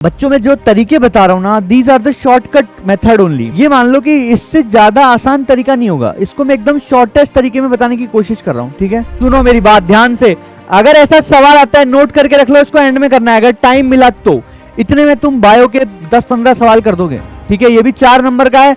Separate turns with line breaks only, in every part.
बच्चों में जो तरीके बता रहा हूँ ना, these are the shortcut method only. ये मान लो कि इससे ज्यादा आसान तरीका नहीं होगा, इसको मैं एकदम शॉर्टेस्ट तरीके में बताने की कोशिश कर रहा हूँ। ठीक है, सुनो मेरी बात ध्यान से। अगर ऐसा सवाल आता है नोट करके रख लो, इसको एंड में करना है अगर टाइम मिला तो। इतने में तुम बायो के 10-15 सवाल कर दोगे। ठीक है, ये भी 4 नंबर का है,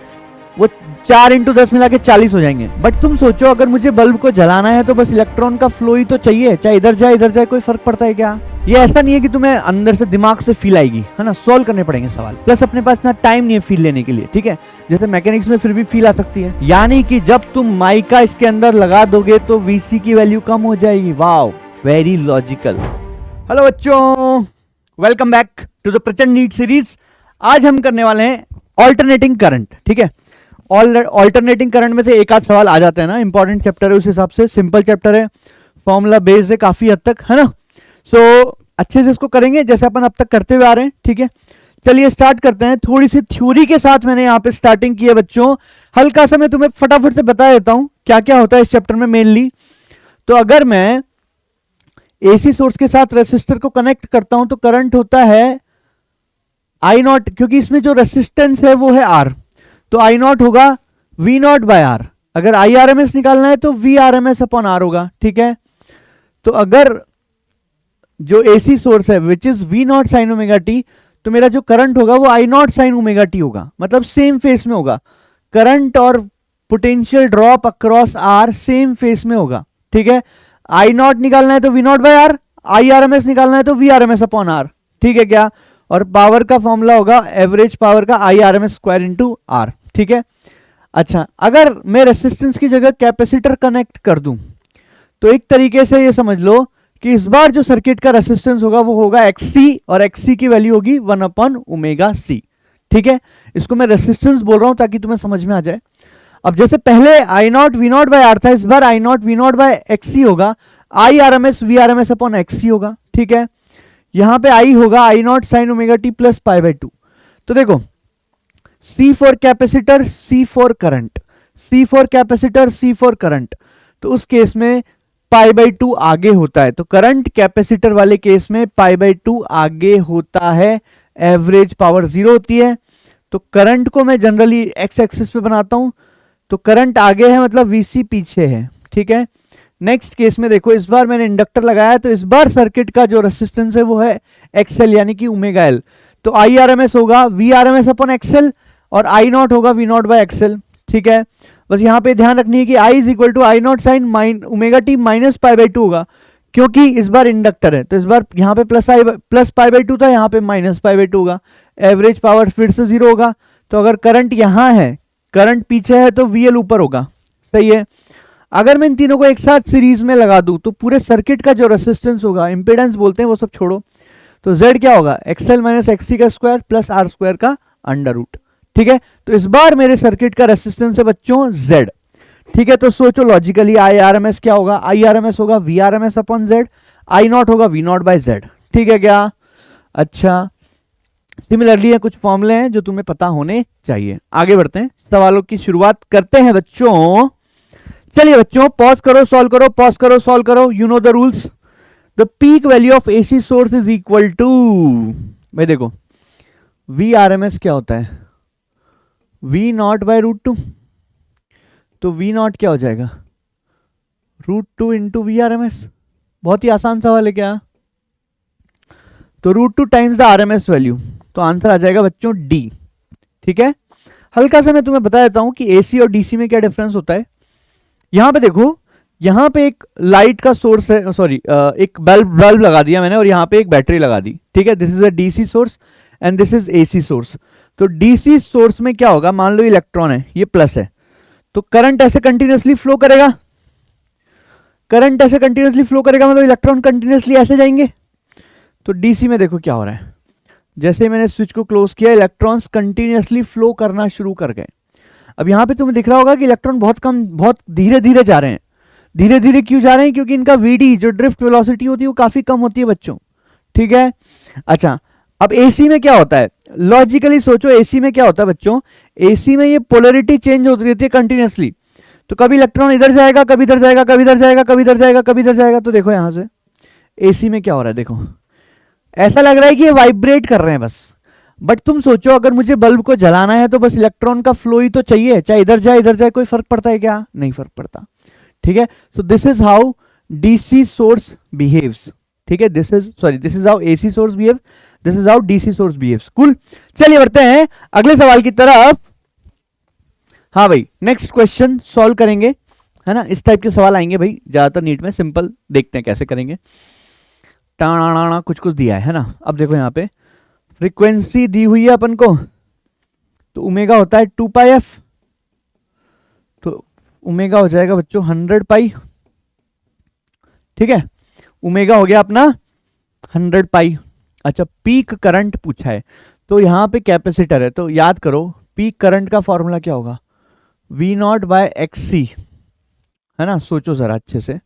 वो 4 × 10 मिला के 40 हो जाएंगे। बट तुम सोचो अगर मुझे बल्ब को जलाना है तो बस इलेक्ट्रॉन का फ्लो ही तो चाहिए, चाहे इधर जाए कोई फर्क पड़ता है क्या? ये ऐसा नहीं है कि तुम्हें अंदर से दिमाग से फील आएगी, है ना, सॉल्व करने पड़ेंगे सवाल। प्लस अपने पास इतना टाइम नहीं है फील लेने के लिए। ठीक है, जैसे मैकेनिक्स में फिर भी फील आ सकती है, यानी कि जब तुम माइका इसके अंदर लगा दोगे तो वीसी की वैल्यू कम हो जाएगी। Wow, very logical. हेलो बच्चों, वेलकम बैक टू द प्रचंड नीट सीरीज। आज हम करने वाले हैं ऑल्टरनेटिंग करंट। ठीक है, ऑल्टरनेटिंग करंट में से एक आध सवाल आ जाते हैं ना, इंपॉर्टेंट चैप्टर है उस हिसाब से, सिंपल चैप्टर है, फॉर्मूला बेस्ड है काफी हद तक, है ना। सो अच्छे से इसको करेंगे जैसे अपन अब तक करते हुए आ रहे हैं। ठीक है, चलिए स्टार्ट करते हैं। थोड़ी सी थ्योरी के साथ मैंने यहाँ पे स्टार्टिंग की है बच्चों। हल्का सा मैं तुम्हें फटाफट से बता देता हूं क्या क्या होता है इस चैप्टर में मेनली। तो अगर मैं एसी सोर्स के साथ रेसिस्टर को कनेक्ट करता हूं तो करंट होता है आई नॉट, क्योंकि इसमें जो रेसिस्टेंस है वो है आर, तो आई नॉट होगा वी नॉट बाय आर। अगर आई आर एम एस निकालना है तो V R M S upon R होगा। ठीक है, तो अगर जो एसी सोर्स है which is V naught sine omega t, तो मेरा जो करंट होगा वो I naught sine omega t होगा, मतलब सेम फेस में होगा। करंट और potential drop across R same phase में होगा। ठीक है, आई नॉट निकालना है तो V naught by R, I R M S निकालना है तो V R M S upon R. ठीक है क्या, और पावर का फॉर्मूला होगा एवरेज पावर का I R M S square into R. ठीक है, अच्छा अगर मैं रेसिस्टेंस की जगह कैपेसिटर कनेक्ट कर दूं तो एक तरीके से ये समझ लो कि इस बार जो सर्किट का रेसिस्टेंस होगा वो होगा XC, और XC की वैल्यू होगी 1/ωc। ठीक है, इसको मैं रेसिस्टेंस बोल रहा हूं ताकि तुम्हें समझ में आ जाए। अब जैसे पहले I naught V naught by R था, इस बार I naught V naught by XC होगा, I R M S V R M S upon XC होगा। ठीक है, यहां पे आई होगा I naught sine omega t plus π/2। तो देखो C for capacitor, C for current, C for capacitor, C for current, तो उस केस में π/2 आगे होता है। तो करंट कैपेसिटर वाले केस में π/2 आगे होता है, एवरेज पावर 0 होती है। तो करंट को मैं जनरली एक्स एक्सिस पे बनाता हूं, तो करंट आगे है मतलब VC पीछे है। ठीक है, नेक्स्ट केस में देखो इस बार मैंने इंडक्टर लगाया, तो इस बार सर्किट का जो रेसिस्टेंस है वो है XL यानी कि ω/L। तो IRMS होगा VRMS अपॉन XL और I नॉट होगा V नॉट बाय XL। ठीक है, बस यहाँ पे ध्यान रखनी है कि I is equal to I naught sine omega t minus π/2 होगा, क्योंकि इस बार इंडक्टर है। तो इस बार यहाँ पे प्लस π/2 था, यहाँ पे माइनस π/2 होगा, एवरेज पावर फिर से 0 होगा। तो अगर करंट यहाँ है, करंट पीछे है, तो VL ऊपर होगा। सही है, अगर मैं इन तीनों को एक साथ सीरीज में लगा दूं तो पूरे सर्किट का जो रेसिस्टेंस होगा, इंपेडेंस बोलते हैं, वो सब छोड़ो, तो Z क्या होगा XL माइनस XC का स्क्वायर प्लस R स्क्वायर का अंडर रूट। ठीक है, तो इस बार मेरे सर्किट का रेसिस्टेंस है बच्चों Z। ठीक है, तो सोचो logically I R M S क्या होगा, आई आर एम एस होगा V R M S upon Z, I naught होगा वी नॉट बाय Z। ठीक है क्या, अच्छा सिमिलरली है कुछ फॉर्मूले हैं जो तुम्हें पता होने चाहिए। आगे बढ़ते हैं, सवालों की शुरुआत करते हैं बच्चों। चलिए बच्चों, पॉज करो सॉल्व करो, पॉज करो सॉल्व करो, you know the rules. The peak value of AC source is equal to, भाई देखो वी आर एम एस क्या होता है, वी नॉट बाय √2, तो वी नॉट क्या हो जाएगा √2 into V R M S. बहुत ही आसान सवाल है क्या, तो √2 times the R M S value, तो आंसर आ जाएगा बच्चों डी। ठीक है, हल्का सा मैं तुम्हें बता देता हूं कि एसी और डीसी में क्या डिफरेंस होता है। यहां पे देखो, यहां पे एक लाइट का सोर्स है, सॉरी एक बल्ब लगा दिया मैंने, और यहां पे एक बैटरी लगा दी। ठीक है, this is a DC source and this is AC source. तो डीसी सोर्स में क्या होगा, मान लो इलेक्ट्रॉन है, ये प्लस है, तो करंट ऐसे कंटिन्यूअसली फ्लो करेगा, करंट ऐसे कंटिन्यूअसली फ्लो करेगा, मतलब इलेक्ट्रॉन कंटिन्यूअसली ऐसे जाएंगे। तो डीसी में देखो क्या हो रहा है, जैसे मैंने स्विच को क्लोज किया, इलेक्ट्रॉन्स कंटिन्यूअसली फ्लो करना शुरू कर गए। अब यहां पे तुम्हें दिख रहा होगा कि इलेक्ट्रॉन बहुत धीरे धीरे जा रहे हैं। धीरे धीरे क्यों जा रहे हैं, क्योंकि इनका वीडी जो ड्रिफ्ट वेलोसिटी होती है वो काफी कम होती है बच्चों। ठीक है, अच्छा अब एसी में क्या होता है, लॉजिकली सोचो, एसी में क्या होता है बच्चों, एसी में ये पोलैरिटी चेंज होती रहती है कंटिन्यूअसली। तो कभी इलेक्ट्रॉन इधर जाएगा, कभी इधर जाएगा, कभी इधर जाएगा, कभी इधर जाएगा, कभी इधर जाएगा। तो देखो यहां से एसी में क्या हो रहा है, देखो ऐसा लग रहा है कि ये वाइब्रेट कर रहे हैं बस, बट तुम सोचो अगर मुझे बल्ब को जलाना है तो बस इलेक्ट्रॉन का फ्लो ही तो चाहिए, चाहे इधर जाए कोई फर्क पड़ता है क्या? नहीं फर्क पड़ता। ठीक है, so this is how DC source behaves. ठीक है, this is how AC source behave, this is how DC source behaves. Cool, चलिए बढ़ते हैं अगले सवाल की तरफ। हाँ भाई, नेक्स्ट क्वेश्चन सॉल्व करेंगे, है ना। इस टाइप के सवाल आएंगे भाई ज्यादातर नीट में, सिंपल देखते हैं कैसे करेंगे। टाणा कुछ कुछ दिया है ना। अब देखो यहाँ पे फ्रीक्वेंसी दी हुई है अपन को, तो ओमेगा होता है 2 पाई एफ, तो ओमेगा हो जाएगा बच्चों 100 पाई। ठीक है, ओमेगा हो गया अपना 100 पाई। अच्छा, पीक करंट पूछा है, तो यहाँ पे कैपेसिटर है, तो याद करो पीक करंट का फॉर्मूला क्या होगा, वी नॉट बाय एक्स सी, है ना। सोचो जरा अच्छे से,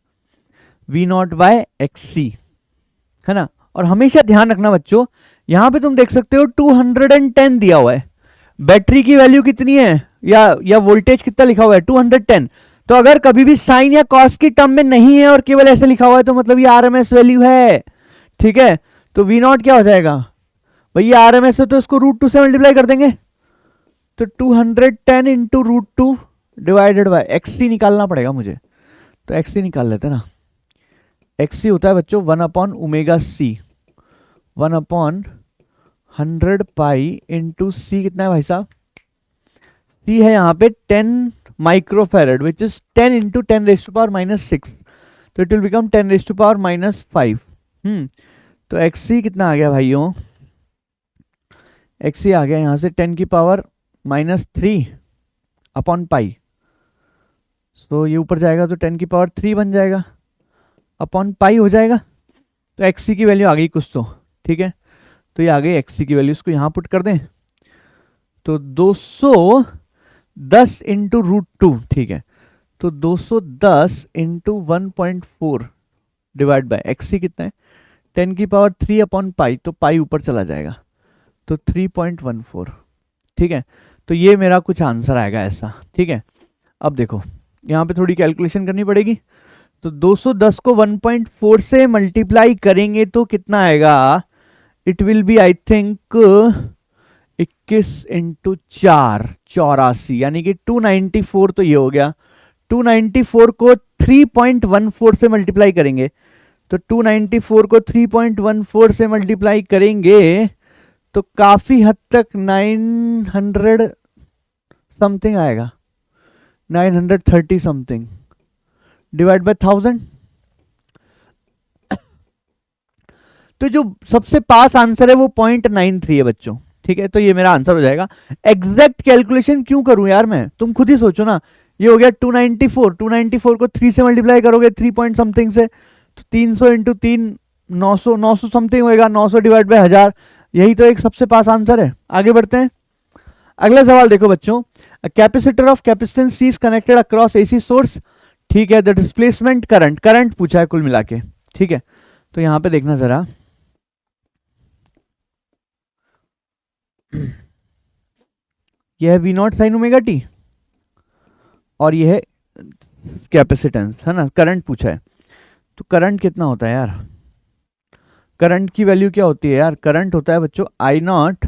वी नॉट बाय एक्स सी, है ना। और हमेशा ध्यान रखना बच्चों, यहां पे तुम देख सकते हो 210 दिया हुआ है, बैटरी की वैल्यू कितनी है या वोल्टेज कितना लिखा हुआ है 210। तो अगर कभी भी साइन या कॉस की टर्म में नहीं है और केवल ऐसे लिखा हुआ है तो मतलब ये आरएमएस वैल्यू है। ठीक है, तो वी नॉट क्या हो जाएगा भैया, आरएमएस है तो इसको √2 से मल्टीप्लाई कर देंगे, तो 210 इंटू √2 डिवाइडेड बाय एक्ससी निकालना पड़ेगा मुझे, तो एक्ससी निकाल लेते ना। एक्ससी होता है बच्चों 1 upon omega C, 1 upon 100 pi into C कितना है भाई साहब, सी है यहाँ पे 10 माइक्रोफेरेड विच इज 10 इंटू 10⁻⁻⁶, तो इट विल बिकम 10⁻⁻5। तो एक्ससी कितना आ गया भाइयों, एक्ससी आ गया यहाँ से 10⁻³ अपॉन पाई, तो ये ऊपर जाएगा तो 10⁻³ बन जाएगा, अपॉन पाई हो जाएगा। तो एक्ससी की वैल्यू आ गई कुछ तो। ठीक है, तो ये आ गई एक्ससी की वैल्यू, इसको यहाँ पुट कर दें तो 210 इंटू √2। ठीक है, तो 210 इंटू 1.4 डिवाइड बाय एक्ससी कितना है 10⁻³ अपॉन पाई, तो पाई ऊपर चला जाएगा तो 3.14। ठीक है, तो ये मेरा कुछ आंसर आएगा ऐसा। ठीक है, अब देखो यहाँ पे थोड़ी कैलकुलेशन करनी पड़ेगी, तो 210 को 1.4 से मल्टीप्लाई करेंगे तो कितना आएगा, it will be I think 21 into 4 84, यानी कि 294। तो ये हो गया 294 को 3.14 से मल्टीप्लाई करेंगे, तो 294 को 3.14 से मल्टीप्लाई करेंगे तो काफी हद तक 900 समथिंग आएगा, 930 समथिंग डिवाइड बाय 1000। तो जो सबसे पास आंसर है वो 0.93 है बच्चों। ठीक है, तो ये मेरा आंसर हो जाएगा। एग्जैक्ट कैलकुलेशन क्यों करूं यार मैं, तुम खुद ही सोचो ना। ये हो गया 294 को 3 से मल्टीप्लाई करोगे 3 पॉइंट समथिंग से, तो 300 इंटू 3 900 समथिंग होएगा, 900 डिवाइड बाय 1000, यही तो एक सबसे पास आंसर है। आगे बढ़ते हैं, अगला सवाल देखो बच्चों, capacitor of capacitance C is connected across AC source. ठीक है, द डिस्प्लेसमेंट करंट पूछा है कुल मिला के। ठीक है, तो यहां पे देखना जरा, यह है V naught sine omega t और यह है कैपेसिटेंस, है ना। करंट पूछा है, तो करंट कितना होता है यार, करंट की वैल्यू क्या होती है यार, करंट होता है बच्चों I naught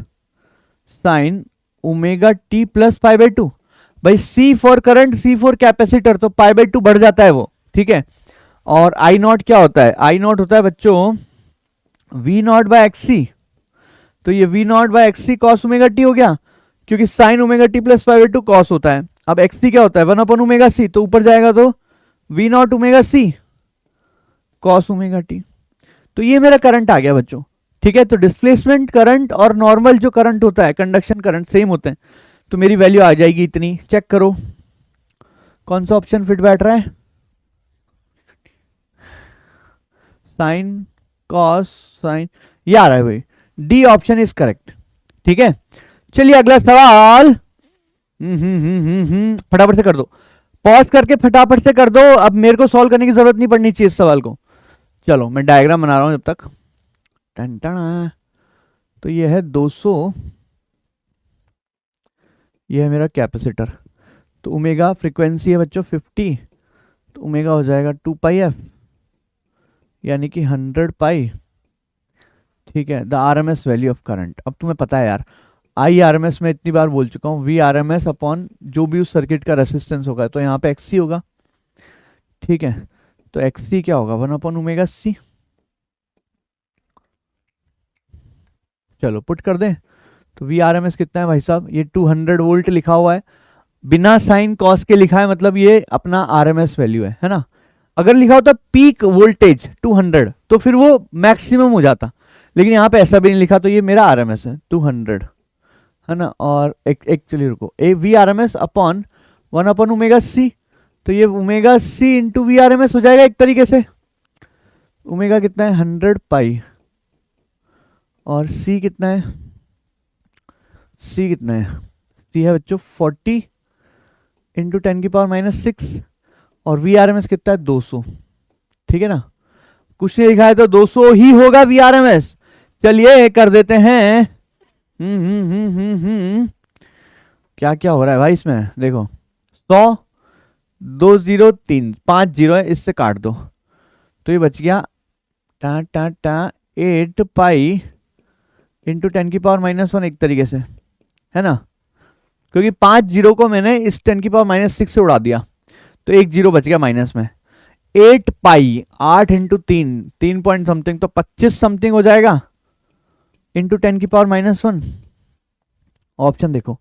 sine omega t plus π/2। भाई C for current, C for capacitor, तो π/2 बढ़ जाता है वो। ठीक है, और आई नॉट क्या होता है, आई नॉट होता है बच्चों V naught by X C, तो ये V naught by X C cos omega t हो गया, क्योंकि sine omega t plus π/2 cos होता है। अब एक्स सी क्या होता है 1 अपॉन ओमेगा सी, तो ऊपर जाएगा तो V naught omega C cos omega t, तो ये मेरा करंट आ गया बच्चों। ठीक है, तो डिस्प्लेसमेंट करंट और नॉर्मल जो करंट होता है कंडक्शन करंट सेम होते हैं, तो मेरी वैल्यू आ जाएगी इतनी। चेक करो कौन सा ऑप्शन फिट बैठ रहा है, साइन कॉस साइन, ये आ रहा है भाई, डी ऑप्शन इज करेक्ट। ठीक है, चलिए अगला सवाल, फटाफट से कर दो, पॉज करके फटाफट से कर दो, अब मेरे को सॉल्व करने की जरूरत नहीं पड़नी चाहिए इस सवाल को। चलो मैं डायग्राम बना रहा हूं जब तक। टन टन, तो ये है 200, ये है मेरा कैपेसिटर, तो ओमेगा फ्रीक्वेंसी है बच्चों 50, तो ओमेगा हो जाएगा 2 पाई एफ, यानी कि 100 पाई ठीक है, the RMS value of current. अब तुम्हें पता है यार, IRMS में इतनी बार बोल चुका हूँ, VRMS अपॉन जो भी उस सर्किट का रेसिस्टेंस होगा, तो यहाँ पे XC होगा। ठीक है, तो XC क्या होगा, 1/ω/C। चलो पुट कर दें, तो VRMS कितना है भाई साहब, ये 200 वोल्ट लिखा हुआ है, बिना साइन कॉस के लिखा है, मतलब ये अपना RMS वैल्यू है ना। अगर लिखा होता पीक वोल्टेज 200 तो फिर वो मैक्सिमम हो जाता, लेकिन यहाँ पे ऐसा भी नहीं लिखा, तो ये मेरा RMS है 200, है ना। और एक्चुअली रुको, VRMS अपॉन 1/ω/C, तो ये ω/C इंटू VRMS हो जाएगा एक तरीके से। ओमेगा कितना है, 100 पाई, और C कितना है, C कितना है, C है बच्चों 40 इंटू 10⁻⁻⁶, और VRMS कितना है 200। ठीक है ना, कुछ नहीं लिखा है तो 200 ही होगा VRMS। चलिए कर देते हैं। क्या क्या हो रहा है भाई इसमें, देखो 100, 2 0 3 5 0 है, इससे काट दो तो ये बच गया टा टा टा 8 पाई इंटू 10⁻⁻1 एक तरीके से, है ना, क्योंकि 5 जीरो को मैंने इस 10⁻⁻6 से उड़ा दिया, तो एक जीरो बच गया माइनस में। 8 पाई 8 इंटू 3 पॉइंट समथिंग, तो 25 समथिंग हो जाएगा इंटू 10⁻⁻1। ऑप्शन देखो,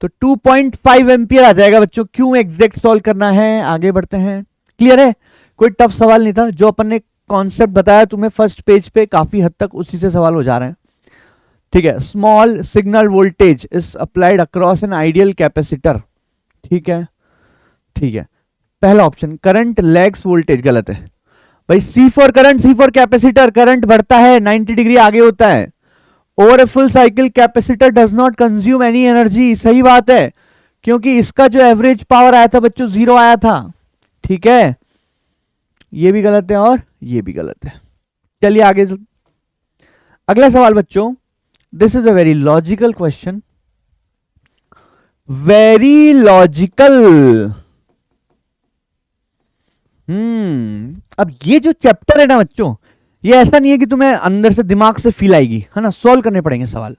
तो 2.5 एम्पियर आ जाएगा बच्चों। क्यों एग्जैक्ट सॉल्व करना है, आगे बढ़ते हैं। क्लियर है, कोई टफ सवाल नहीं था, जो अपन ने कॉन्सेप्ट बताया तुम्हें फर्स्ट पेज पे, काफी हद तक उसी से सवाल हो जा रहे हैं। ठीक है, small signal voltage is applied across an ideal capacitor. ठीक है, ठीक है, पहला ऑप्शन करंट लैग्स वोल्टेज गलत है भाई। C for current, C for capacitor, current बढ़ता है 90 डिग्री आगे होता है। Over a full cycle capacitor does not consume any energy, सही बात है, क्योंकि इसका जो एवरेज पावर आया था बच्चों 0 आया था। ठीक है, ये भी गलत है और ये भी गलत है। चलिए आगे, अगला सवाल बच्चों, this is a very logical question, very logical. अब ये जो चैप्टर है ना बच्चों, ये ऐसा नहीं है कि तुम्हें अंदर से दिमाग से फील आएगी, है ना, सॉल्व करने पड़ेंगे सवाल,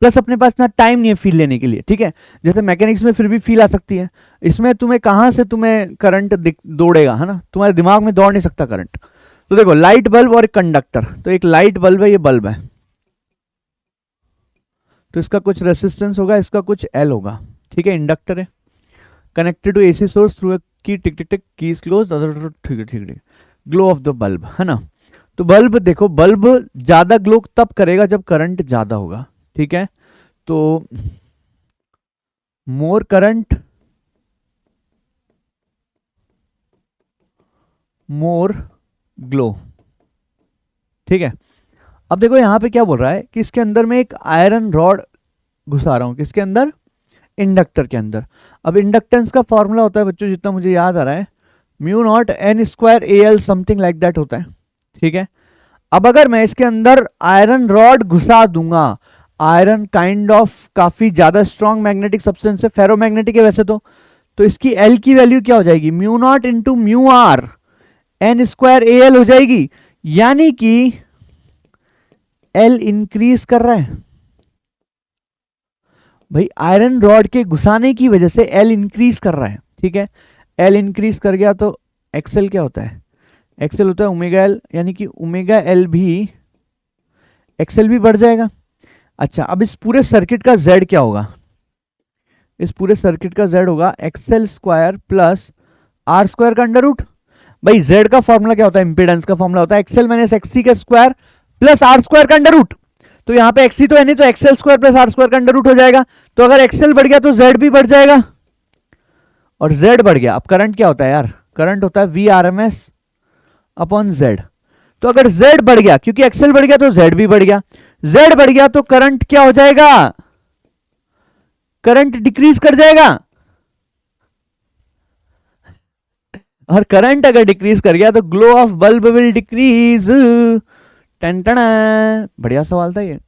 प्लस अपने पास ना टाइम नहीं है फील लेने के लिए। ठीक है, जैसे मैकेनिक्स में फिर भी फील आ सकती है, इसमें तुम्हें कहां से तुम्हें करंट दौड़ेगा, है ना, तुम्हारे दिमाग में दौड़ नहीं सकता करंट। तो देखो, लाइट बल्ब और एक कंडक्टर, तो एक लाइट बल्ब है, ये बल्ब है, तो इसका कुछ रेसिस्टेंस होगा, इसका कुछ L होगा। ठीक है, इंडक्टर है, connected to AC source through की टिक टिक टिक कीज क्लोज, ठीक है ठीक है, ग्लो ऑफ द बल्ब, है ना। तो बल्ब देखो, बल्ब ज्यादा ग्लो तब करेगा जब करंट ज्यादा होगा। ठीक है, तो मोर करंट मोर ग्लो। ठीक है, अब देखो यहां पे क्या बोल रहा है कि इसके अंदर में एक आयरन रॉड घुसा रहा हूं, किसके अंदर, इंडक्टर के अंदर। अब इंडक्टेंस का फॉर्मूला होता है बच्चों, जितना मुझे याद आ रहा है, μ0n² समथिंग लाइक दैट होता है। ठीक है, अब अगर मैं इसके अंदर आयरन रॉड घुसा दूंगा, आयरन काइंड ऑफ काफी ज्यादा स्ट्रॉन्ग मैग्नेटिक सब्सटेंस है, फेरोमैग्नेटिक है वैसे तो इसकी L की वैल्यू क्या हो जाएगी, μ0 इंटू μr n² Al हो जाएगी, यानी कि L इंक्रीज कर रहा है भाई, आयरन रॉड के घुसाने की वजह से L इंक्रीज कर रहा है। ठीक है, L इंक्रीज कर गया तो XL क्या होता है, XL होता है ω/L, यानी कि ω/L भी, XL भी बढ़ जाएगा। अच्छा, अब इस पूरे सर्किट का Z क्या होगा, इस पूरे सर्किट का Z होगा XL² प्लस R² का अंडर रूट। भाई Z का फॉर्मूला क्या होता है, इंपेडेंस का फॉर्मूला होता है XL माइनस XC का स्क्वायर प्लस R² का अंडर रूट। तो यहाँ पे XC तो है नहीं, तो XL² प्लस R² का अंडर रूट हो जाएगा। तो अगर XL बढ़ गया तो Z भी बढ़ जाएगा, और Z बढ़ गया। अब करंट क्या होता है यार, करंट होता है VRMS अपॉन Z। तो अगर Z बढ़ गया, क्योंकि XL बढ़ गया तो Z भी बढ़ गया, Z बढ़ गया तो करंट क्या हो जाएगा, करंट डिक्रीज कर जाएगा, और करंट अगर डिक्रीज कर गया तो glow of bulb will decrease. टन बढ़िया सवाल था ये,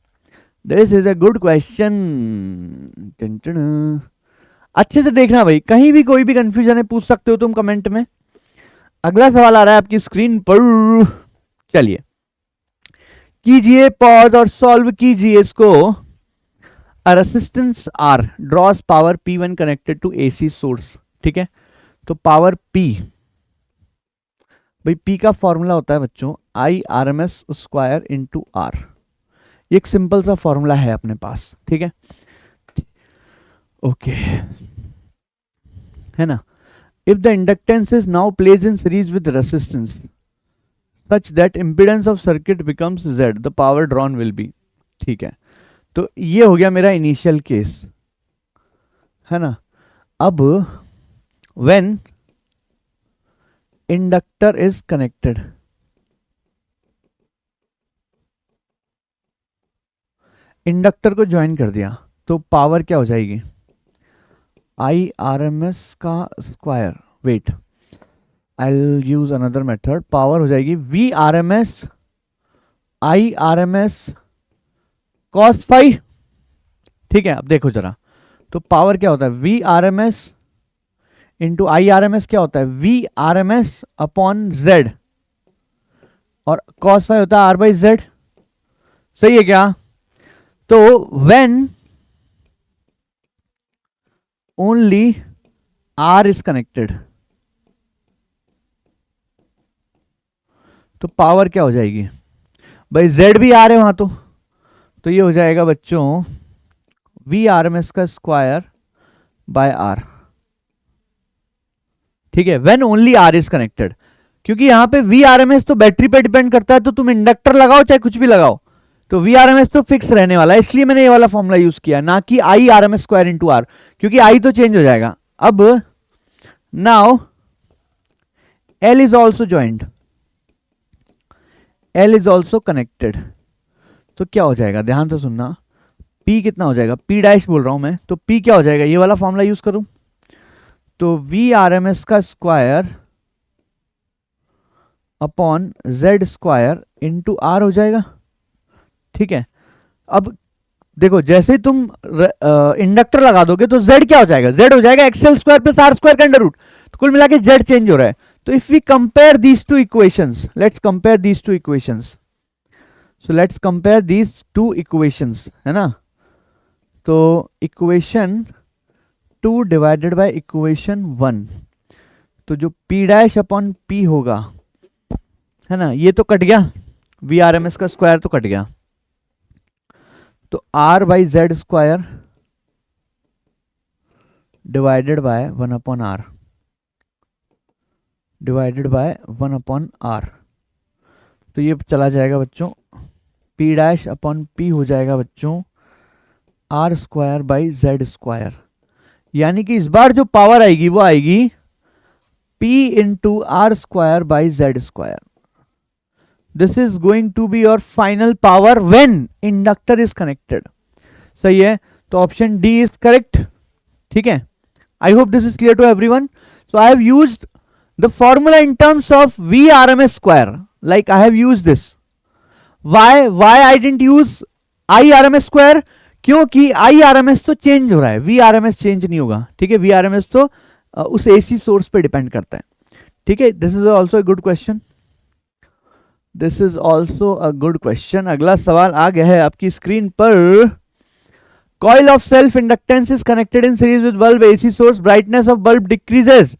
this is a good question. अच्छे से देखना भाई, कहीं भी कोई भी कंफ्यूजन है पूछ सकते हो तुम कमेंट में। अगला सवाल आ रहा है आपकी स्क्रीन पर, चलिए कीजिए पॉज और सॉल्व कीजिए इसको। A resistance R draws power P1 connected to AC source. ठीक है, तो पावर P, भाई P का फॉर्मूला होता है बच्चों IRMS स्क्वायर इंटू R। ये एक सिंपल सा फॉर्मूला है अपने पास, ठीक है, ओके, है ना। If the inductance is now placed in series with resistance such that impedance of circuit becomes Z, the power drawn will be. ठीक है, तो ये हो गया मेरा इनिशियल केस, है ना। अब when inductor is connected, inductor को ज्वाइन कर दिया तो पावर क्या हो जाएगी, IRMS का square, wait I will use another method, power हो जाएगी VRMS IRMS cos फाई। ठीक है, अब देखो जरा, तो पावर क्या होता है VRMS इंटू IRMS क्या होता है VRMS अपॉन Z, और cos फाई होता है R बाई Z। सही है क्या? तो when only R is connected, तो पावर क्या हो जाएगी भाई, Z भी R है वहां, तो ये हो जाएगा बच्चों VRMS का स्क्वायर बाय R। ठीक है, when only R is connected, क्योंकि यहां पे VRMS तो बैटरी पे डिपेंड करता है, तो तुम इंडक्टर लगाओ चाहे कुछ भी लगाओ, तो VRMS तो फिक्स रहने वाला है, इसलिए मैंने ये वाला फॉर्मूला यूज किया, ना कि IRMS स्क्वायर इंटू R, क्योंकि I तो चेंज हो जाएगा। अब now L is also joint, L is also connected, तो क्या हो जाएगा, ध्यान से सुनना, P कितना हो जाएगा, P डैश बोल रहा हूं मैं, तो P क्या हो जाएगा, ये वाला फॉर्मूला यूज करूं तो VRMS का square upon Z square into R हो जाएगा। ठीक है, अब देखो जैसे ही तुम इंडक्टर लगा दोगे तो Z क्या हो जाएगा, Z हो जाएगा XL square plus R square का अंडर रूट, तो कुल मिला के Z चेंज हो रहा है। तो if we compare these two equations, let's compare these two equations, so let's compare these two equations, है ना। तो इक्वेशन 2 डिवाइडेड बाय इक्वेशन 1, तो जो P डैश अपॉन P होगा, है ना, ये तो कट गया, VRMS का स्क्वायर तो कट गया, तो R by Z square divided by 1 upon R, divided by 1 upon R, तो ये चला जाएगा बच्चों, P डैश अपॉन P हो जाएगा बच्चों R square by Z square, यानी कि इस बार जो पावर आएगी वो आएगी P into R square by Z square. This is going to be your final power when inductor is connected. सही है, तो ऑप्शन डी इज करेक्ट। ठीक है, I hope this is clear to everyone. So I have used the formula in terms of VRMS square, like I have used this. Why I didn't use IRMS square, क्योंकि IRMS तो change हो रहा है, VRMS change नहीं होगा। ठीक है, VRMS तो उस AC सोर्स पे डिपेंड करता है। ठीक है, this is also a good question, this is also a good question. अगला सवाल आ गया है आपकी स्क्रीन पर। Coil of self inductance is connected in series with bulb AC source, brightness of bulb decreases.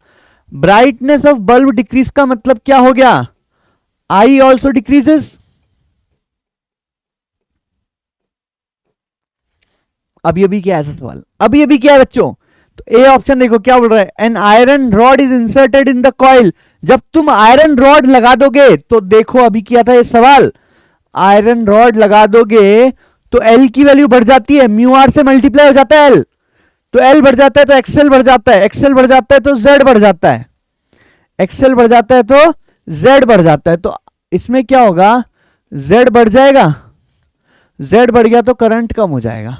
Brightness of bulb decrease का मतलब क्या हो गया, I ऑल्सो डिक्रीजेस। अभी क्या है ऐसा सवाल, अभी क्या है बच्चों, तो ए ऑप्शन देखो क्या बोल रहा है, an iron rod is inserted in the coil. जब तुम आयरन रॉड लगा दोगे, तो देखो अभी किया था ये सवाल, आयरन रॉड लगा दोगे तो एल की वैल्यू बढ़ जाती है, म्यू आर से मल्टीप्लाई हो जाता है एल, तो एल बढ़ जाता है तो एक्सएल बढ़ जाता है, एक्सएल बढ़ जाता है तो जेड बढ़ जाता है, एक्सएल बढ़ जाता है तो जेड बढ़ जाता है। तो इसमें क्या होगा, जेड बढ़ जाएगा, जेड बढ़ गया तो करंट कम हो जाएगा।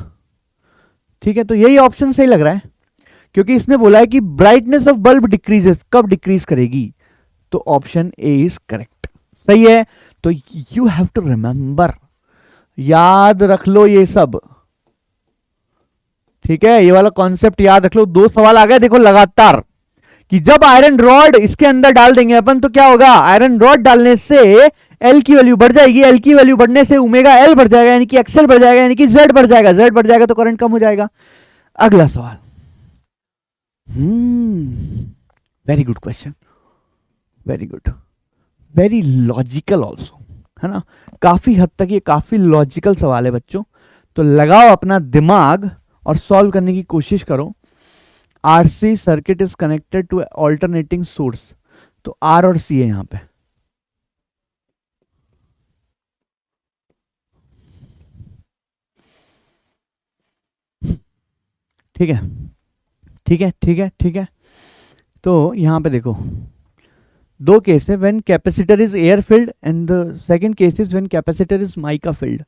ठीक है, तो यही ऑप्शन सही लग रहा है, क्योंकि इसने बोला है कि ब्राइटनेस ऑफ बल्ब डिक्रीजेस, कब डिक्रीज करेगी, तो ऑप्शन ए इज करेक्ट। सही है, तो यू हैव टू रिमेंबर, याद रख लो ये सब। ठीक है, ये वाला कॉन्सेप्ट याद रख लो। 2 सवाल आ गए देखो लगातार, कि जब आयरन रॉड इसके अंदर डाल देंगे अपन तो क्या होगा, आयरन रॉड डालने से एल की वैल्यू बढ़ जाएगी, एल की वैल्यू बढ़ने से ओमेगा एल बढ़ जाएगा, यानी कि एक्सएल बढ़ जाएगा, यानी कि जेड बढ़ जाएगा, जेड बढ़ जाएगा तो करंट कम हो जाएगा। अगला सवाल, very good question, very good, very logical also, है ना, काफी हद तक ये काफी लॉजिकल सवाल है बच्चों। तो लगाओ अपना दिमाग और सॉल्व करने की कोशिश करो। RC circuit is connected to alternating source, तो आर और सी है यहां पे, ठीक है, ठीक है, ठीक है, ठीक है। तो यहां पे देखो दो केस है, when capacitor is air filled and the second case is when capacitor is mica field.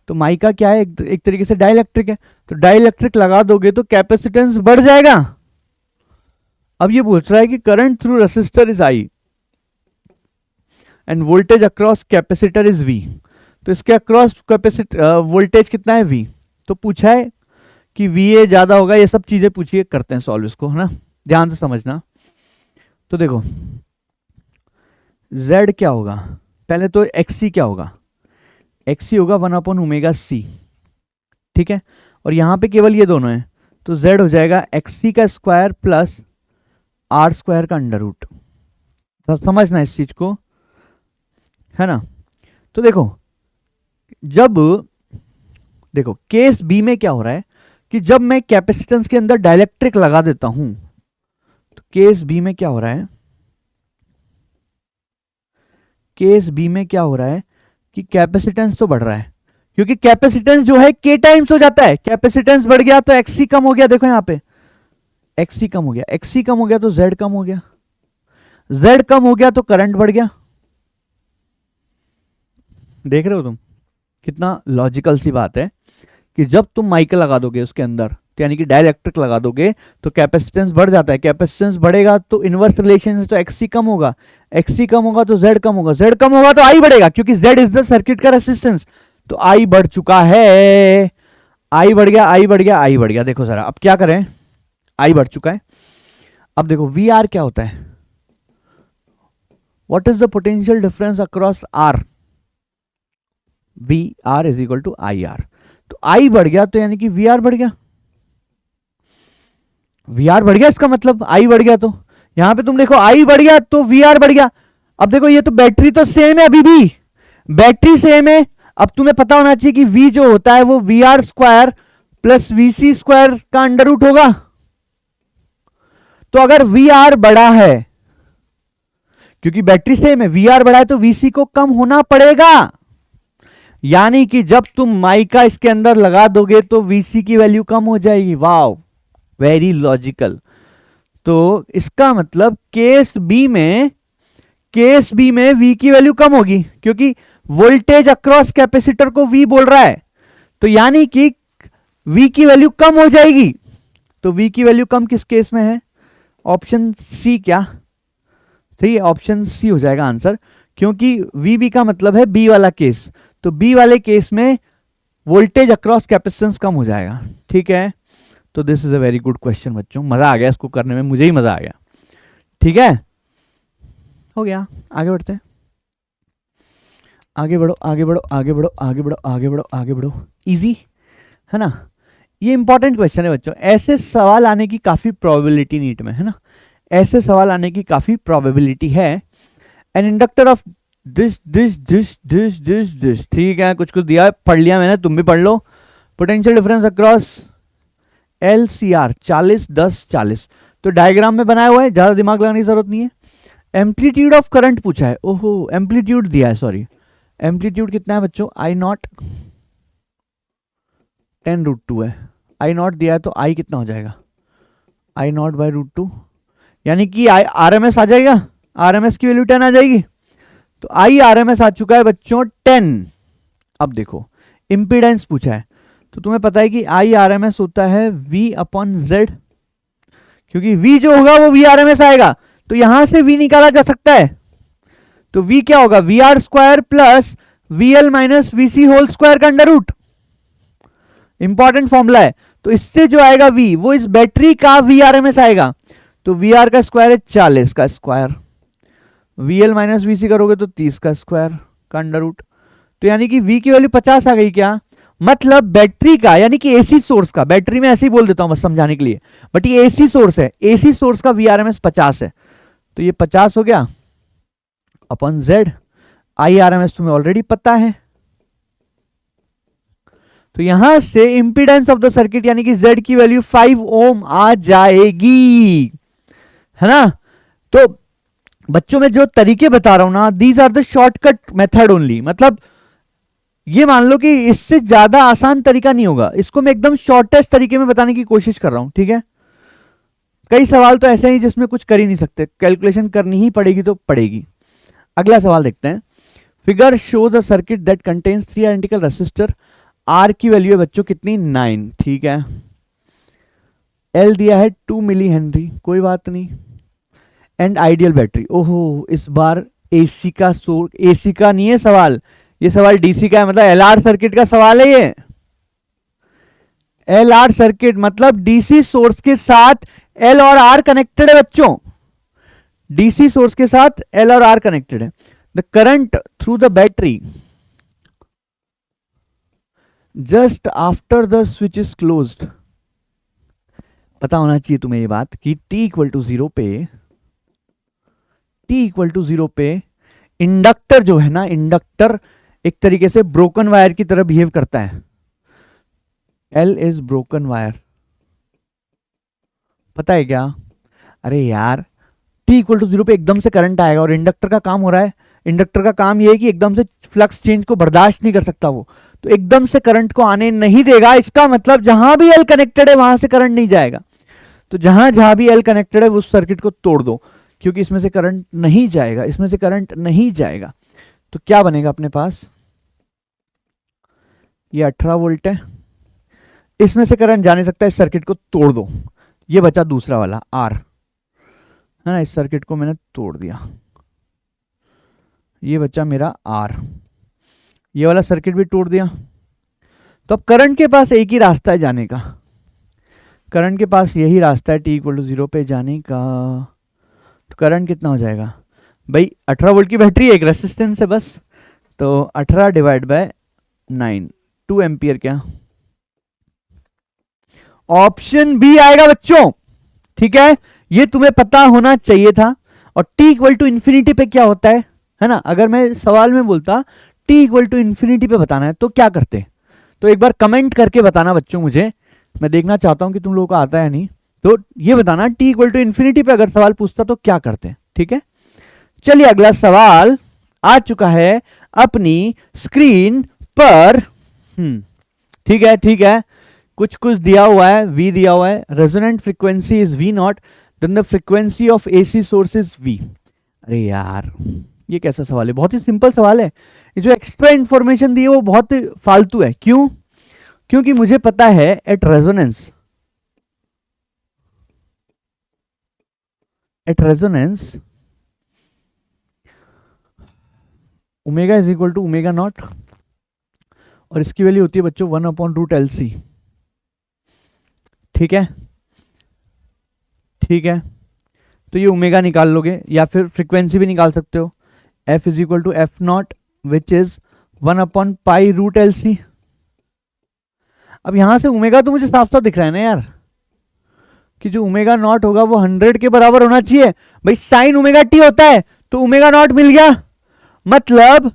तो माइका क्या है, एक तरीके से डाइलेक्ट्रिक है, तो डाइलेक्ट्रिक लगा दोगे तो कैपेसिटेंस बढ़ जाएगा। अब ये पूछ रहा है कि current through resistor is I and voltage across capacitor is V, तो इसके अक्रॉस कैपेसिटर वोल्टेज कितना है वी, तो पूछा है कि वी ए ज्यादा होगा, ये सब चीजें पूछिए, करते हैं सॉल्व इसको, है ना, ध्यान से समझना। तो देखो Z क्या होगा, पहले तो XC क्या होगा, XC होगा 1/ओमेगा C, ठीक है, और यहां पे केवल ये दोनों हैं, तो Z हो जाएगा XC का स्क्वायर प्लस R स्क्वायर का अंडर रूट। समझना इस चीज को, है ना। तो देखो जब, देखो केस बी में क्या हो रहा है कि जब मैं कैपेसिटेंस के अंदर डाइलेक्ट्रिक लगा देता हूं, तो केस बी में क्या हो रहा है, केस बी में क्या हो रहा है कि कैपेसिटेंस तो बढ़ रहा है, क्योंकि कैपेसिटेंस जो है के टाइम्स हो जाता है, कैपेसिटेंस बढ़ गया तो एक्सी कम हो गया, देखो यहां पे एक्सी कम हो गया, एक्सी कम हो गया तो जेड कम हो गया, जेड कम हो गया तो करंट बढ़ गया। देख रहे हो तुम कितना लॉजिकल सी बात है कि जब तुम माइका लगा दोगे उसके अंदर, तो यानी कि डाइलेक्ट्रिक लगा दोगे तो कैपेसिटेंस बढ़ जाता है, कैपेसिटेंस बढ़ेगा तो इनवर्स रिलेशन है, तो एक्सी कम होगा, एक्सी कम होगा तो जेड कम होगा, जेड कम होगा तो आई बढ़ेगा, क्योंकि जेड इज द सर्किट का रेसिस्टेंस, तो आई बढ़ चुका है, आई बढ़ गया, आई बढ़ गया, आई बढ़ गया। देखो जरा अब क्या करें, आई बढ़ चुका है। अब देखो वी आर क्या होता है, what is the potential difference across R, V R is equal to I R, तो आई बढ़ गया तो यानी कि वी आर बढ़ गया, वी आर बढ़ गया, इसका मतलब आई बढ़ गया, तो यहां पे तुम देखो आई बढ़ गया तो वी आर बढ़ गया। अब देखो ये तो बैटरी तो सेम है, अभी भी बैटरी सेम है। अब तुम्हें पता होना चाहिए कि वी जो होता है वो V R square plus VC square का अंडर रूट होगा। तो अगर वी आर बड़ा है, क्योंकि बैटरी सेम है, वी आर बड़ा है तो वीसी को कम होना पड़ेगा, यानी कि जब तुम माइका इसके अंदर लगा दोगे तो वीसी की वैल्यू कम हो जाएगी। Wow, very logical. तो इसका मतलब केस बी में वी की वैल्यू कम होगी, क्योंकि वोल्टेज अक्रॉस कैपेसिटर को वी बोल रहा है, तो यानी कि वी की वैल्यू कम हो जाएगी। तो वी की वैल्यू कम किस केस में है, ऑप्शन सी, क्या सही है, ऑप्शन सी हो जाएगा आंसर, क्योंकि वी बी का मतलब है बी वाला केस, तो बी वाले केस में वोल्टेज अक्रॉस कैपेसिटेंस कम हो जाएगा, ठीक है। तो this is a very good question बच्चों, मजा आ गया इसको करने में, मुझे ही मजा आ गया, ठीक है, हो गया। आगे बढ़ते हैं, आगे बढ़ो, आगे बढ़ो, आगे बढ़ो, आगे बढ़ो, आगे बढ़ो, आगे बढ़ो, इजी है ना। ये इंपॉर्टेंट क्वेश्चन है बच्चों, ऐसे सवाल आने की काफी प्रोबेबिलिटी नीट में, है ना, ऐसे सवाल आने की काफी प्रोबेबिलिटी है। An inductor of this this this this this this, ठीक है, कुछ कुछ दिया, पढ़ लिया मैंने, तुम भी पढ़ लो। Potential difference across L C R 40 10 40, तो डायग्राम में बनाया हुआ है, ज्यादा दिमाग लगाने की जरूरत नहीं है। एम्पलीट्यूड ऑफ करंट पूछा है, ओहो एम्पलीट्यूड दिया है, सॉरी एम्पलीट्यूड कितना है बच्चों, आई नॉट 10√2 है, आई नॉट दिया है तो आई कितना हो जाएगा, आई नॉट बाई √2, यानी कि आर एम एस आ जाएगा, आर एम एस की वैल्यू 10 आ जाएगी, तो आई आर एम एस आ चुका है बच्चों 10। अब देखो इंपीडेंस पूछा है, तो तुम्हें पता है कि आई आर एम एस होता है V अपॉन Z, क्योंकि V जो होगा वो V आर एम एस आएगा, तो यहां से V निकाला जा सकता है, तो V क्या होगा, V R square plus V L minus VC whole square का अंडर रूट, इंपॉर्टेंट फॉर्मूला है। तो इससे जो आएगा V वो इस बैटरी का वी आर एम एस आएगा, तो वी आर का स्क्वायर है 40 का square, we L minus VC करोगे तो 30 का स्क्वायर, का अंडर रूट। तो यानी कि V की वैल्यू 50 आ गई क्या, मतलब बैटरी का यानी कि एसी सोर्स का, बैटरी में ऐसे ही बोल देता हूं बस समझाने के लिए, बट ये एसी सोर्स है, एसी सोर्स का VRMS 50 है, तो ये 50 हो गया अपन Z। IRMS तुम्हें ऑलरेडी पता है, तो यहां से इंपीडेंस ऑफ द सर्किट यानी कि Z की वैल्यू 5 ओम आ जाएगी, है ना। तो बच्चों में जो तरीके बता रहा हूं ना, these are the shortcut method only, मतलब ये मान लो कि इससे ज्यादा आसान तरीका नहीं होगा, इसको मैं एकदम शॉर्टेस्ट तरीके में बताने की कोशिश कर रहा हूं, ठीक है। कई सवाल तो ऐसे ही जिसमें कुछ कर ही नहीं सकते, कैलकुलेशन करनी ही पड़ेगी तो पड़ेगी। अगला सवाल देखते हैं। Figure shows a circuit that contains 3 identical resistor, R की वैल्यू है बच्चों कितनी 9, ठीक है। एल दिया है 2 मिली हेनरी, कोई बात नहीं, एंड आइडियल बैटरी। ओहो, इस बार एसी का एसी का नहीं है सवाल, ये सवाल डीसी का है, मतलब एलआर सर्किट का सवाल है ये। एलआर सर्किट मतलब डीसी सोर्स के साथ एल और आर कनेक्टेड है बच्चों, डीसी सोर्स के साथ एल और आर कनेक्टेड है। The current through the battery just after the switch is closed. पता होना चाहिए तुम्हें ये बात कि t इक्वल टू 0 पे इंडक्टर जो है ना, इंडक्टर एक तरीके से ब्रोकन वायर की तरह बिहेव करता है। L इज ब्रोकन वायर, पता है क्या। अरे यार t इक्वल टू 0 पे एकदम से करंट आएगा और इंडक्टर का काम हो रहा है, इंडक्टर का काम ये है कि एकदम से फ्लक्स चेंज को बर्दाश्त नहीं कर सकता वो, तो एकदम से करंट को आने नहीं देगा। इसका मतलब जहां भी L कनेक्टेड है वहां से करंट नहीं जाएगा, तो जहां जहां भी L कनेक्टेड है उस सर्किट को तोड़ दो, क्योंकि इसमें से करंट नहीं जाएगा, इसमें से करंट नहीं जाएगा। तो क्या बनेगा अपने पास, ये 18 वोल्ट है, इसमें से करंट जा नहीं सकता, इस सर्किट को तोड़ दो, ये बचा दूसरा वाला R, है ना। इस सर्किट को मैंने तोड़ दिया, ये बचा मेरा R, ये वाला सर्किट भी तोड़ दिया। तो अब करंट के पास एक ही रास्ता है जाने का, करंट के पास यही रास्ता है t इक्वल टू 0 पे जाने का। तो करंट कितना हो जाएगा भाई, 18 वोल्ट की बैटरी, एक रेसिस्टेंस है बस, तो 18 डिवाइड बाय 9, 2 एम्पियर। क्या ऑप्शन बी आएगा बच्चों, ठीक है, ये तुम्हें पता होना चाहिए था। और t इक्वल टू इन्फिनिटी पे क्या होता है ना। अगर मैं सवाल में बोलता t इक्वल टू इन्फिनिटी पे बताना है तो क्या करते, तो एक बार कमेंट करके बताना बच्चों, मुझे मैं देखना चाहता हूं कि तुम लोगों को आता है नहीं, तो ये बताना t इक्वल टू इन्फिनिटी पे अगर सवाल पूछता तो क्या करते, ठीक है। चलिए अगला सवाल आ चुका है अपनी स्क्रीन पर, ठीक है ठीक है, कुछ कुछ दिया हुआ है, V दिया हुआ है, resonant frequency is V naught, then the frequency of AC source is V। अरे यार ये कैसा सवाल है, बहुत ही सिंपल सवाल है, ये जो एक्स्ट्रा इंफॉर्मेशन दी है वो बहुत फालतू है। क्यों, क्योंकि मुझे पता है at resonance omega is equal to omega naught, और इसकी वैल्यू होती है बच्चों 1/√LC, ठीक है ठीक है। तो ये ओमेगा निकाल लोगे या फिर फ्रीक्वेंसी भी निकाल सकते हो, F is equal to F naught which is 1/π√LC। अब यहां से ओमेगा तो मुझे साफ साफ दिख रहा है ना यार, कि जो ओमेगा नॉट होगा वो 100 के बराबर होना चाहिए भाई, साइन ओमेगा टी होता है, तो ओमेगा नॉट मिल गया, मतलब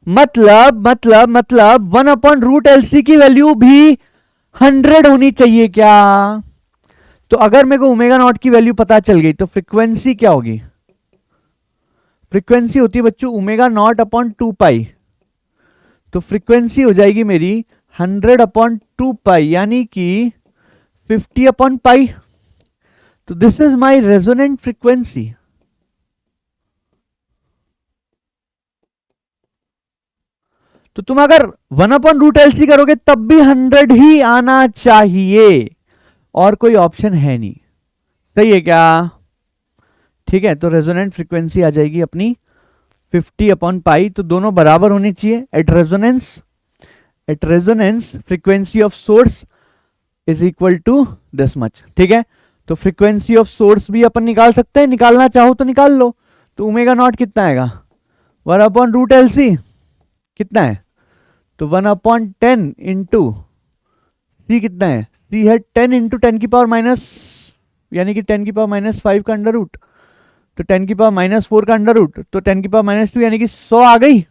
1/√LC की वैल्यू भी 100 होनी चाहिए क्या। तो अगर मेरे को ओमेगा नॉट की वैल्यू पता चल गई तो फ्रीक्वेंसी क्या होगी, फ्रीक्वेंसी होती है बच्चों ओमेगा नॉट अपॉन 2π, तो फ्रीक्वेंसी हो जाएगी मेरी 100/2π यानी कि 50/π। तो this is my resonant frequency. तो तुम अगर 1/√LC करोगे तब भी 100 ही आना चाहिए, और कोई ऑप्शन है नहीं, सही है क्या, ठीक है। तो रेजोनेंट फ्रीक्वेंसी आ जाएगी अपनी 50/π, तो दोनों बराबर होनी चाहिए। At resonance frequency of source is equal to this much, ठीक है। तो फ्रीक्वेंसी ऑफ सोर्स भी अपन निकाल सकते हैं, निकालना चाहो तो निकाल लो। तो ओमेगा नॉट कितना आएगा 1/√LC, कितना है, तो 1/10 इंटू सी कितना है, सी है 10 इंटू 10⁻⁻, यानी कि 10⁻⁻5 का अंडर रूट, तो 10⁻⁻4 का अंडर रूट, तो 10⁻⁻2 यानी कि 100 आ गई।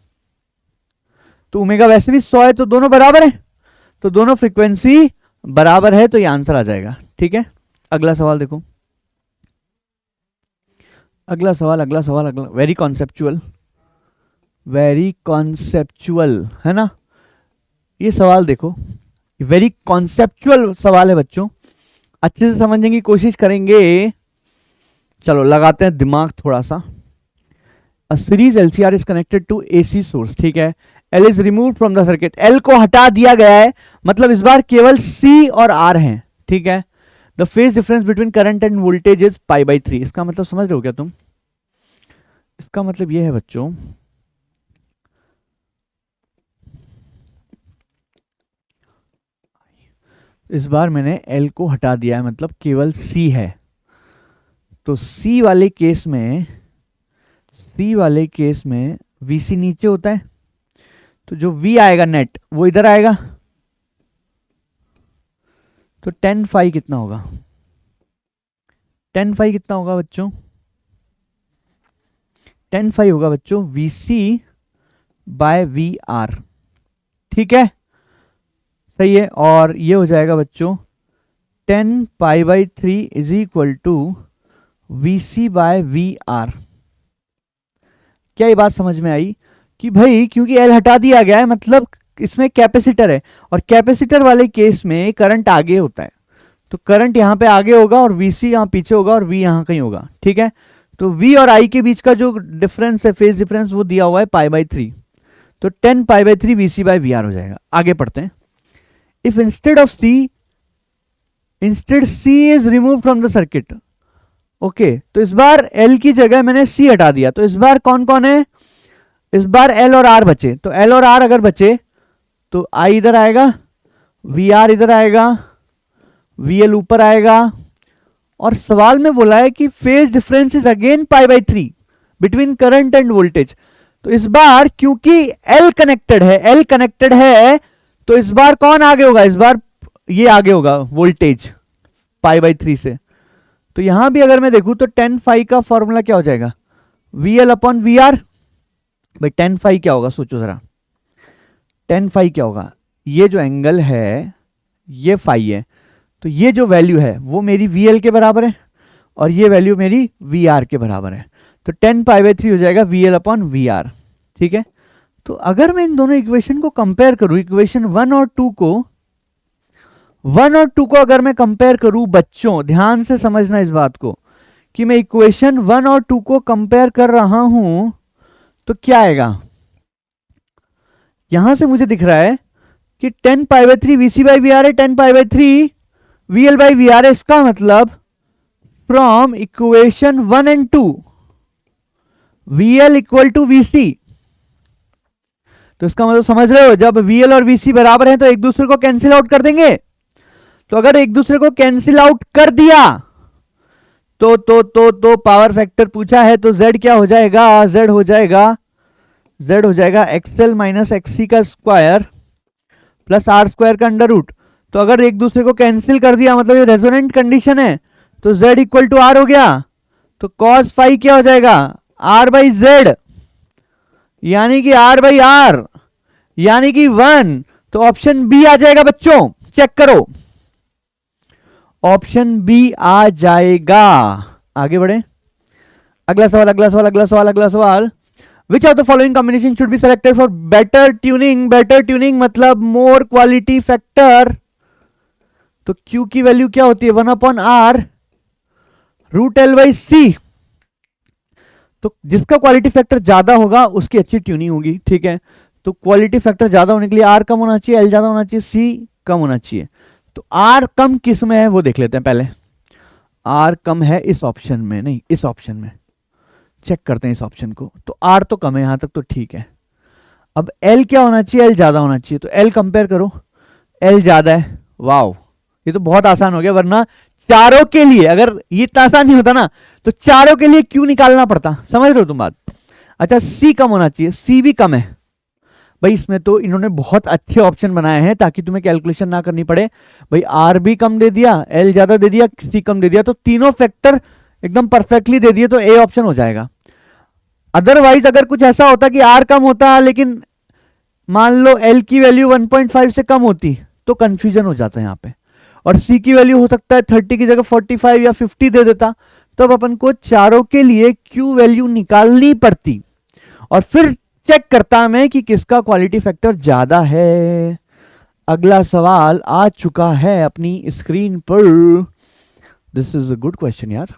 तो ओमेगा वैसे भी 100 है, तो दोनों बराबर है, तो दोनों फ्रीक्वेंसी बराबर है, तो ये आंसर आ जाएगा। ठीक है, अगला सवाल देखो, अगला सवाल वेरी कॉन्सेप्चुअल, वेरी कॉन्सेप्चुअल है ना। ये सवाल देखो, वेरी कॉन्सेप्चुअल सवाल है बच्चों, अच्छे से समझने की कोशिश करेंगे। चलो लगाते हैं दिमाग थोड़ा सा। A series LCR is connected to AC source, ठीक है, L is remove from the circuit, L को हटा दिया गया है, मतलब इस बार केवल C और R हैं। ठीक है, the phase difference between current and voltage is π/3। इसका मतलब समझ रहे हो क्या तुम? इसका मतलब ये है बच्चों, इस बार मैंने L को हटा दिया है, मतलब केवल C है। तो C वाले केस में VC नीचे होता है, तो जो V आएगा नेट वो इधर आएगा, तो 10φ कितना होगा, 10φ कितना होगा बच्चों, 10φ होगा बच्चों VC/VR। ठीक है, सही है, और ये हो जाएगा बच्चों 10π/3 इज इक्वल टू VC/VR। क्या ये बात समझ में आई कि भाई क्योंकि L हटा दिया गया है, मतलब इसमें कैपेसिटर है, और कैपेसिटर वाले केस में करंट आगे होता है, तो करंट यहाँ पे आगे होगा और VC यहाँ पीछे होगा और V यहाँ कहीं होगा। ठीक है, तो V और I के बीच का जो डिफरेंस है, फेज डिफरेंस, वो दिया हुआ है π/3, तो 10π/3 VC/VR हो जाएगा। आगे पढ़ते हैं। If instead C is remove from the circuit, okay, तो इस बार L की जगह मैंने C हटा दिया, तो इस बार कौन कौन है, इस बार L और R बचे, तो L और R अगर बचे तो I इधर आएगा, VR इधर आएगा, VL ऊपर आएगा, और सवाल में बोला है कि phase difference is again π/3 between current and voltage. तो इस बार क्योंकि L कनेक्टेड है, तो इस बार कौन आगे होगा, इस बार ये आगे होगा वोल्टेज π/3 से। तो यहां भी अगर मैं देखूं तो 10φ का फॉर्मूला क्या हो जाएगा, VL/VR। भाई 10φ क्या होगा, सोचो जरा, 10φ क्या होगा, ये जो एंगल है ये फाई है, तो ये जो वैल्यू है वो मेरी VL के बराबर है, और ये वैल्यू मेरी VR के बराबर है, तो 10π/3 हो जाएगा VL/VR। ठीक है, तो अगर मैं इन दोनों इक्वेशन को कंपेयर करूं, इक्वेशन 1 और 2 को अगर मैं कंपेयर करूं, बच्चों ध्यान से समझना इस बात को कि मैं इक्वेशन 1 और 2 को कंपेयर कर रहा हूं, तो क्या आएगा, यहां से मुझे दिख रहा है कि 10π/3 VC/VR है, 10π/3 VL/VR है। इसका मतलब from equation 1 and 2 VL equal to VC, तो इसका मतलब समझ रहे हो, जब VL और VC बराबर हैं तो एक दूसरे को कैंसिल आउट कर देंगे। तो अगर एक दूसरे को कैंसिल आउट कर दिया तो पावर फैक्टर पूछा है, तो Z क्या हो जाएगा, Z हो जाएगा XL माइनस XC का स्क्वायर प्लस R² का अंडर रूट। तो अगर एक दूसरे को कैंसिल कर दिया, मतलब ये रेजोनेंट कंडीशन है, तो Z इक्वल टू R हो गया, तो cos फाई क्या हो जाएगा, R/Z, यानी कि R/R, यानी कि 1। तो ऑप्शन बी आ जाएगा बच्चों, चेक करो, ऑप्शन बी आ जाएगा। आगे बढ़े, अगला सवाल। Which of the following combination should be selected for better tuning. Better tuning मतलब मोर क्वालिटी फैक्टर। तो Q की वैल्यू क्या होती है, 1/R √L/C। तो जिसका क्वालिटी फैक्टर ज्यादा होगा उसकी अच्छी ट्यूनिंग होगी। ठीक है, तो क्वालिटी फैक्टर ज्यादा होने के लिए R कम होना चाहिए, L ज्यादा होना चाहिए, C कम होना चाहिए। तो R कम किस में है वो देख लेते हैं पहले। R कम है इस ऑप्शन में, नहीं इस ऑप्शन में, चेक करते हैं इस ऑप्शन को। तो R तो कम है, यहां तक तो ठीक है। अब L क्या होना चाहिए, L ज्यादा होना चाहिए। तो L कंपेयर करो, L ज्यादा है, वाओ ये तो बहुत आसान हो गया, वरना चारों के लिए अगर ये इतना आसान नहीं होता ना तो चारों के लिए क्यों निकालना पड़ता, समझ रहे हो तुम बात। अच्छा C कम होना चाहिए, C भी कम है, भाई इसमें तो इन्होंने बहुत अच्छे ऑप्शन बनाए हैं ताकि तुम्हें कैलकुलेशन ना करनी पड़े। भाई आर भी कम दे दिया, एल ज्यादा दे दिया, सी कम दे दिया, तो तीनों फैक्टर एकदम परफेक्टली दे दिए, तो ए ऑप्शन हो जाएगा। अदरवाइज अगर कुछ ऐसा होता कि आर कम होता लेकिन मान लो एल की वैल्यू 1.5 से कम होती तो कंफ्यूजन हो जाता है यहाँ पे, और सी की वैल्यू हो सकता है 30 की जगह 45 या 50 दे देता, तो अब अपन को चारों के लिए क्यू वैल्यू निकालनी पड़ती और फिर चेक करता मैं कि किसका क्वालिटी फैक्टर ज्यादा है। अगला सवाल आ चुका है अपनी स्क्रीन पर। This is a good question यार,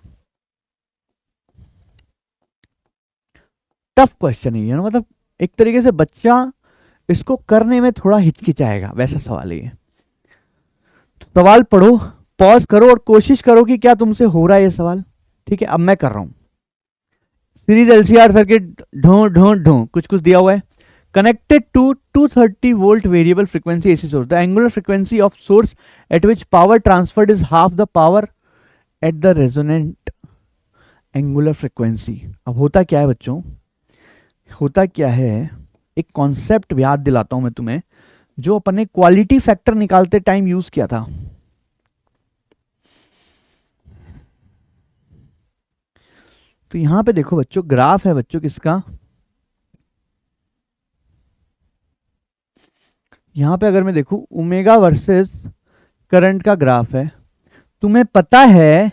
टफ क्वेश्चन है ना, मतलब एक तरीके से बच्चा इसको करने में थोड़ा हिचकिचाएगा, वैसा सवाल है ये। तो सवाल पढ़ो, पॉज करो और कोशिश करो कि क्या तुमसे हो रहा है ये सवाल। ठीक है, अब मैं कर रहा हूं। सीरीज एलसीआर सर्किट ढो ढो ढो कुछ कुछ दिया हुआ है। Connected to 230 volt variable frequency AC source, the angular frequency of source at which power transferred is half the power at the resonant angular frequency. अब होता क्या है बच्चों, होता क्या है, एक कॉन्सेप्ट याद दिलाता हूं मैं तुम्हें जो अपने क्वालिटी फैक्टर निकालते टाइम यूज किया था। तो यहां पे देखो बच्चों, ग्राफ है बच्चों किसका, यहां पे अगर मैं देखूं ओमेगा वर्सेस करंट का ग्राफ है। तुम्हें पता है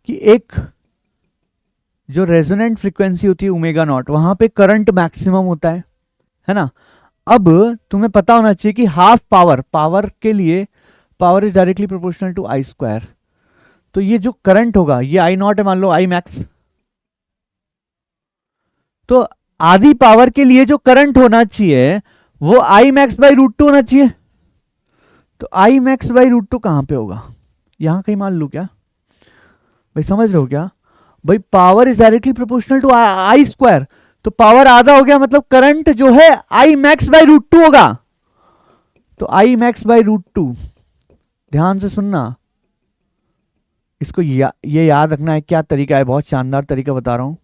कि एक जो रेजोनेंट फ्रीक्वेंसी होती है ओमेगा नॉट, वहां पे करंट मैक्सिमम होता है ना। अब तुम्हें पता होना चाहिए कि हाफ पावर के लिए power is directly proportional to I square. तो ये जो करंट होगा ये आई नॉट है, मान लो आई मैक्स, तो आधी पावर के लिए जो करंट होना चाहिए वो I max by root two होना चाहिए। तो I max by root two कहां पे होगा, यहां कहीं मान लू क्या भाई, समझ रहे हो क्या भाई, power is directly proportional to I square, तो पावर आधा हो गया, मतलब करंट जो है I max by root two होगा। तो I max by root two, ध्यान से सुनना, इसको ये याद रखना है क्या तरीका है, बहुत शानदार तरीका बता रहा हूं।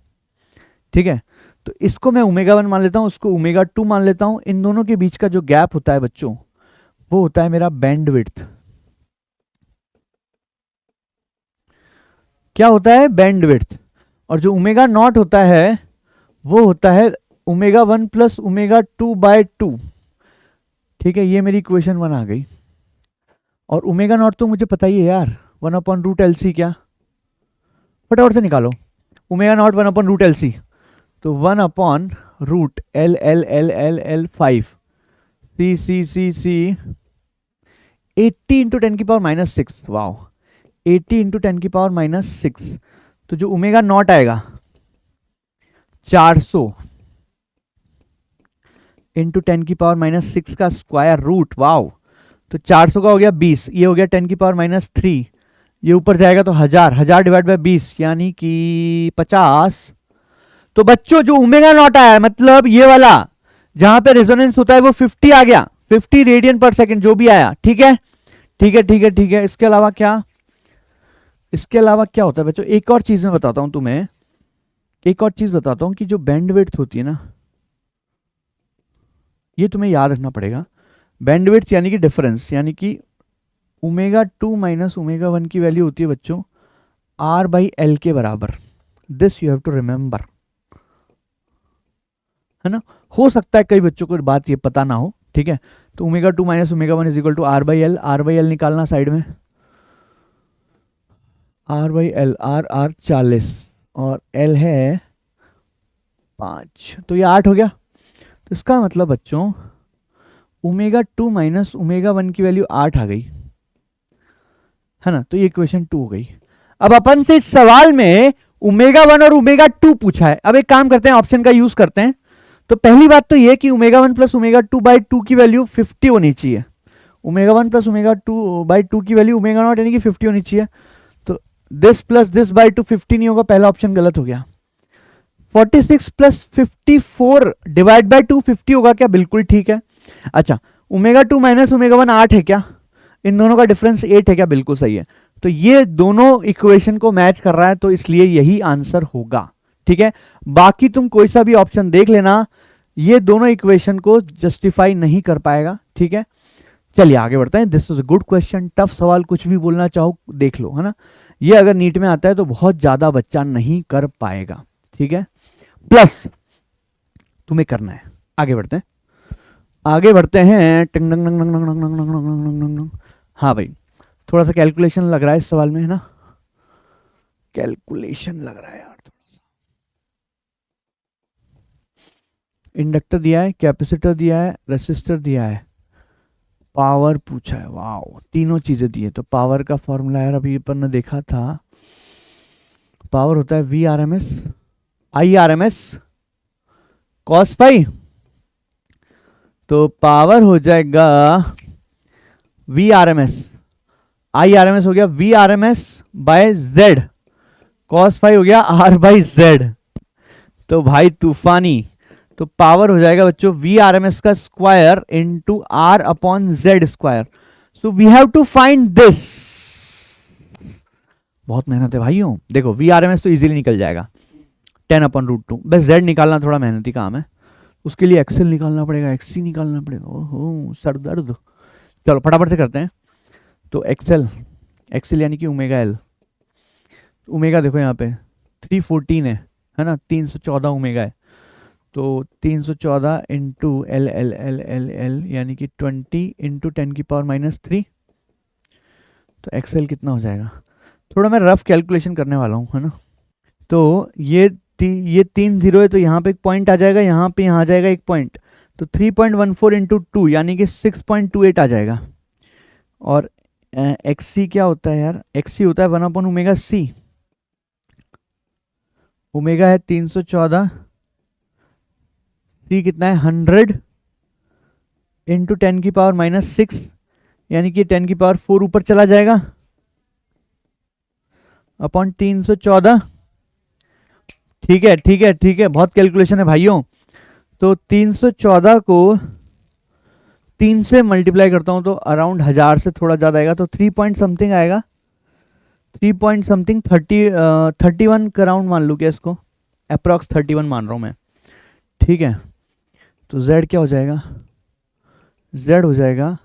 ठीक है, तो इसको मैं ओमेगा 1 मान लेता हूं, उसको ओमेगा 2 मान लेता हूं। इन दोनों के बीच का जो गैप होता है बच्चों वो होता है मेरा बैंडविड्थ। क्या होता है, बैंडविड्थ। और जो ओमेगा नॉट होता है वो होता है ओमेगा 1 प्लस ओमेगा 2 बाय 2। ठीक है, ये मेरी इक्वेशन 1 आ गई। और ओमेगा नॉट तो मुझे पता ही है यार, 1 अपॉन रूट एल सी, क्या फटाफट से निकालो, omega naught 1 upon root L C, तो 1 upon root L L L L L 5 C C C C 80 into 10 की पावर माइनस 6, वाओ 80 इंटू 10 की पावर माइनस 6। तो जो ओमेगा नॉट आएगा 400 इंटू 10 की पावर माइनस 6 का स्क्वायर रूट, वाओ, तो 400 का हो गया 20, ये हो गया 10 की पावर माइनस 3, ये ऊपर जाएगा तो 1000 डिवाइड बाय 20 यानी कि 50। तो बच्चों जो ओमेगा नॉट आया है, मतलब ये वाला जहां पे रेजोनेंस होता है वो 50 आ गया, 50 रेडियन पर सेकंड जो भी आया। ठीक है ठीक है ठीक है ठीक है। इसके अलावा क्या, इसके अलावा क्या होता है बच्चों, एक और चीज मैं बताता हूं तुम्हें, एक और चीज बताता हूं कि जो बैंडविड्थ होती है ना, ये तुम्हें याद रखना पड़ेगा। बैंडविड्थ यानी कि डिफरेंस, यानी कि ओमेगा 2 माइनस ओमेगा 1 की वैल्यू होती है बच्चों आर बाई एल के बराबर। This you have to remember, है ना। हो सकता है कई बच्चों को बात ये पता ना हो। ठीक है, तो omega 2 minus omega 1 is equal to R by L, R by L निकालना साइड में, आर बाई एल, आर 40 और एल है 5, तो ये 8 हो गया। तो इसका मतलब बच्चों ओमेगा 2 माइनस ओमेगा 1 की वैल्यू 8 आ गई, है ना। तो ये इक्वेशन 2 हो गई। अब अपन से इस सवाल में ओमेगा 1 और ओमेगा 2 पूछा है। अब एक काम करते हैं, ऑप्शन का यूज करते हैं। तो पहली बात तो ये कि ओमेगा 1 प्लस ओमेगा 2 बाई 2 की वैल्यू 50 होनी चाहिए। ओमेगा 1 प्लस ओमेगा 2 बाई 2 की वैल्यू ओमेगा नॉट यानी कि 50 होनी चाहिए। तो दिस प्लस दिस बाई 2 50 नहीं होगा, पहला ऑप्शन गलत हो गया। 46 प्लस 54 डिवाइड बाई 2 50 होगा क्या, बिल्कुल ठीक है। अच्छा, ओमेगा 2 माइनस ओमेगा 1 8 है क्या, इन दोनों का डिफरेंस 8 है क्या, बिल्कुल सही है। तो ये दोनों इक्वेशन को मैच कर रहा है, तो इसलिए यही आंसर होगा। ठीक है, बाकी तुम कोई सा भी ऑप्शन देख लेना, ये दोनों इक्वेशन को जस्टिफाई नहीं कर पाएगा, ठीक है। चलिए आगे बढ़ते हैं। This is a good question, tough सवाल कुछ भी बोलना चाहो देख लो, है ना। ये अगर नीट में आता है तो बहुत ज्यादा बच्चा नहीं कर पाएगा, ठीक है, प्लस तुम्हें करना है। आगे बढ़ते हैं, आगे बढ़ते हैं। टिंग डंग डंग डंग डंग डंग डंग डंग डंग डंग डंग डंग। हाँ भाई, थोड़ा सा कैलकुलेशन लग रहा है इस सवाल में, है ना, कैलकुलेशन लग रहा है यार। इंडक्टर दिया है, कैपेसिटर दिया है, रेसिस्टर दिया है, पावर पूछा है। वाओ, तीनों चीजें दी है। तो पावर का फॉर्मूला यार अभी अपन ने देखा था, पावर होता है V R M S I R M S cos phi. तो पावर हो जाएगा V R M S, I R M S हो गया V R M S by Z, cos phi हो गया आर बाई जेड। तो भाई तूफानी, तो पावर हो जाएगा बच्चों वी आर एम एस का square into R upon Z square. So we have to find this. बहुत मेहनत है भाइयों। देखो वी आर एम एस तो इजीली निकल जाएगा 10/√2, बस जेड निकालना थोड़ा मेहनती काम है, उसके लिए एक्सेल निकालना पड़ेगा, एक्सी निकालना पड़ेगा, ओहो सर दर्द। चलो फटाफट से करते हैं। तो एक्सेल, एक्सेल यानी कि ओमेगा एल, ओमेगा देखो यहाँ पे 314 है ना, 314 ओमेगा है। तो 314 into L L L L L यानी कि 20 इंटू 10⁻³ तो एक्सेल कितना हो जाएगा। थोड़ा मैं रफ कैलकुलेशन करने वाला हूँ, है ना। तो ये 3 जीरो है, तो यहाँ पे एक पॉइंट आ जाएगा, यहाँ पे यहाँ आ जाएगा एक पॉइंट, तो 3.14 इंटू 2 यानी कि 6.28 आ जाएगा। और एक्सी क्या होता है यार, एक्सी होता है 1/ओमेगा c। ओमेगा है 314, सी कितना है 100 इंटू 10⁻⁻6 यानी कि 10⁻⁴ ऊपर चला जाएगा अपॉन 314। ठीक है ठीक है ठीक है, बहुत कैलकुलेशन है भाइयों। तो 314 को 3 से मल्टीप्लाई करता हूं तो अराउंड 1000 से थोड़ा ज़्यादा आएगा, तो 3 पॉइंट समथिंग आएगा, 3 पॉइंट समथिंग 31 का राउंड मान लूँ क्या इसको, अप्रॉक्स 31 मान रहा हूँ मैं, ठीक है। तो z क्या हो जाएगा, z हो जाएगा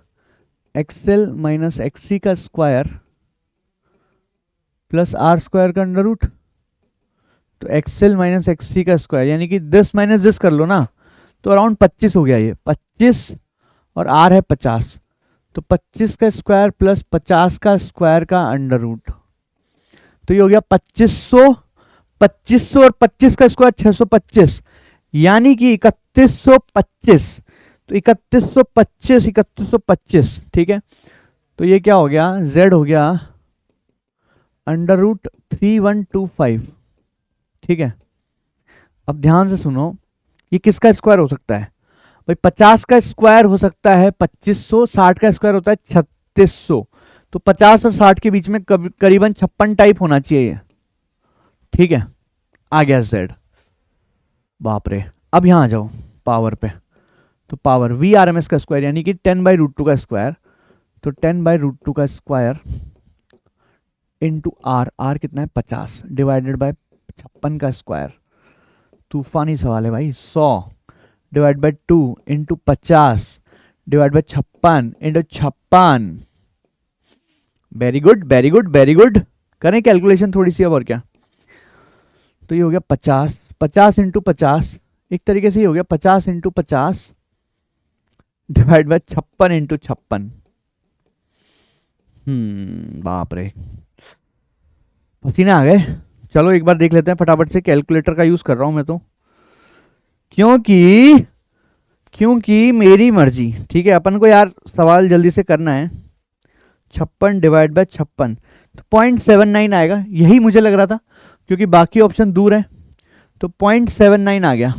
एक्सएल माइनस एक्सी का स्क्वायर प्लस आर स्क्वायर का अंडर रूट। तो एक्सएल माइनस एक्सी का स्क्वायर यानी कि दिस माइनस दिस कर लो ना, तो अराउंड 25 हो गया ये, 25 और आर है 50, तो 25 का स्क्वायर प्लस 50 का स्क्वायर का अंडर रूट, तो ये हो गया 2500, 2500 और 25 का स्क्वायर 625 यानी कि 3125। तो 3125 3125, ठीक है। तो ये क्या हो गया, z हो गया √3125, ठीक है। अब ध्यान से सुनो, ये किसका स्क्वायर हो सकता है भाई, 50 का स्क्वायर हो सकता है 2500, 60 का स्क्वायर होता है 3600, तो 50 और 60 के बीच में करीबन 56 टाइप होना चाहिए, ठीक है। आ गया z, बाप रे। अब यहां आ जाओ पावर पे, तो power V R M S का स्क्वायर यानी कि 10/√2 का स्क्वायर, तो 10/√2 का स्क्वायर इंटू आर, आर कितना है 50 डिवाइडेड बाय 56 का स्क्वायर। तूफानी सवाल है भाई। 100 divide by 2 into 50 divide by 56 into 56। Very good very good very good. करें कैलकुलेशन थोड़ी सी अब, और क्या। तो ये हो गया 50, 50 इंटू 50, एक तरीके से ये हो गया 50 इंटू 50 डिवाइड बाय 56 इंटू 56। बाप रे, पसीने आ गए। चलो एक बार देख लेते हैं फटाफट से, कैलकुलेटर का यूज कर रहा हूं मैं तो, क्योंकि मेरी मर्जी, ठीक है। अपन को यार सवाल जल्दी से करना है। 56 डिवाइड बाय 56 तो 0.79 आएगा, यही मुझे लग रहा था क्योंकि बाकी ऑप्शन दूर है, तो 0.79 आ गया,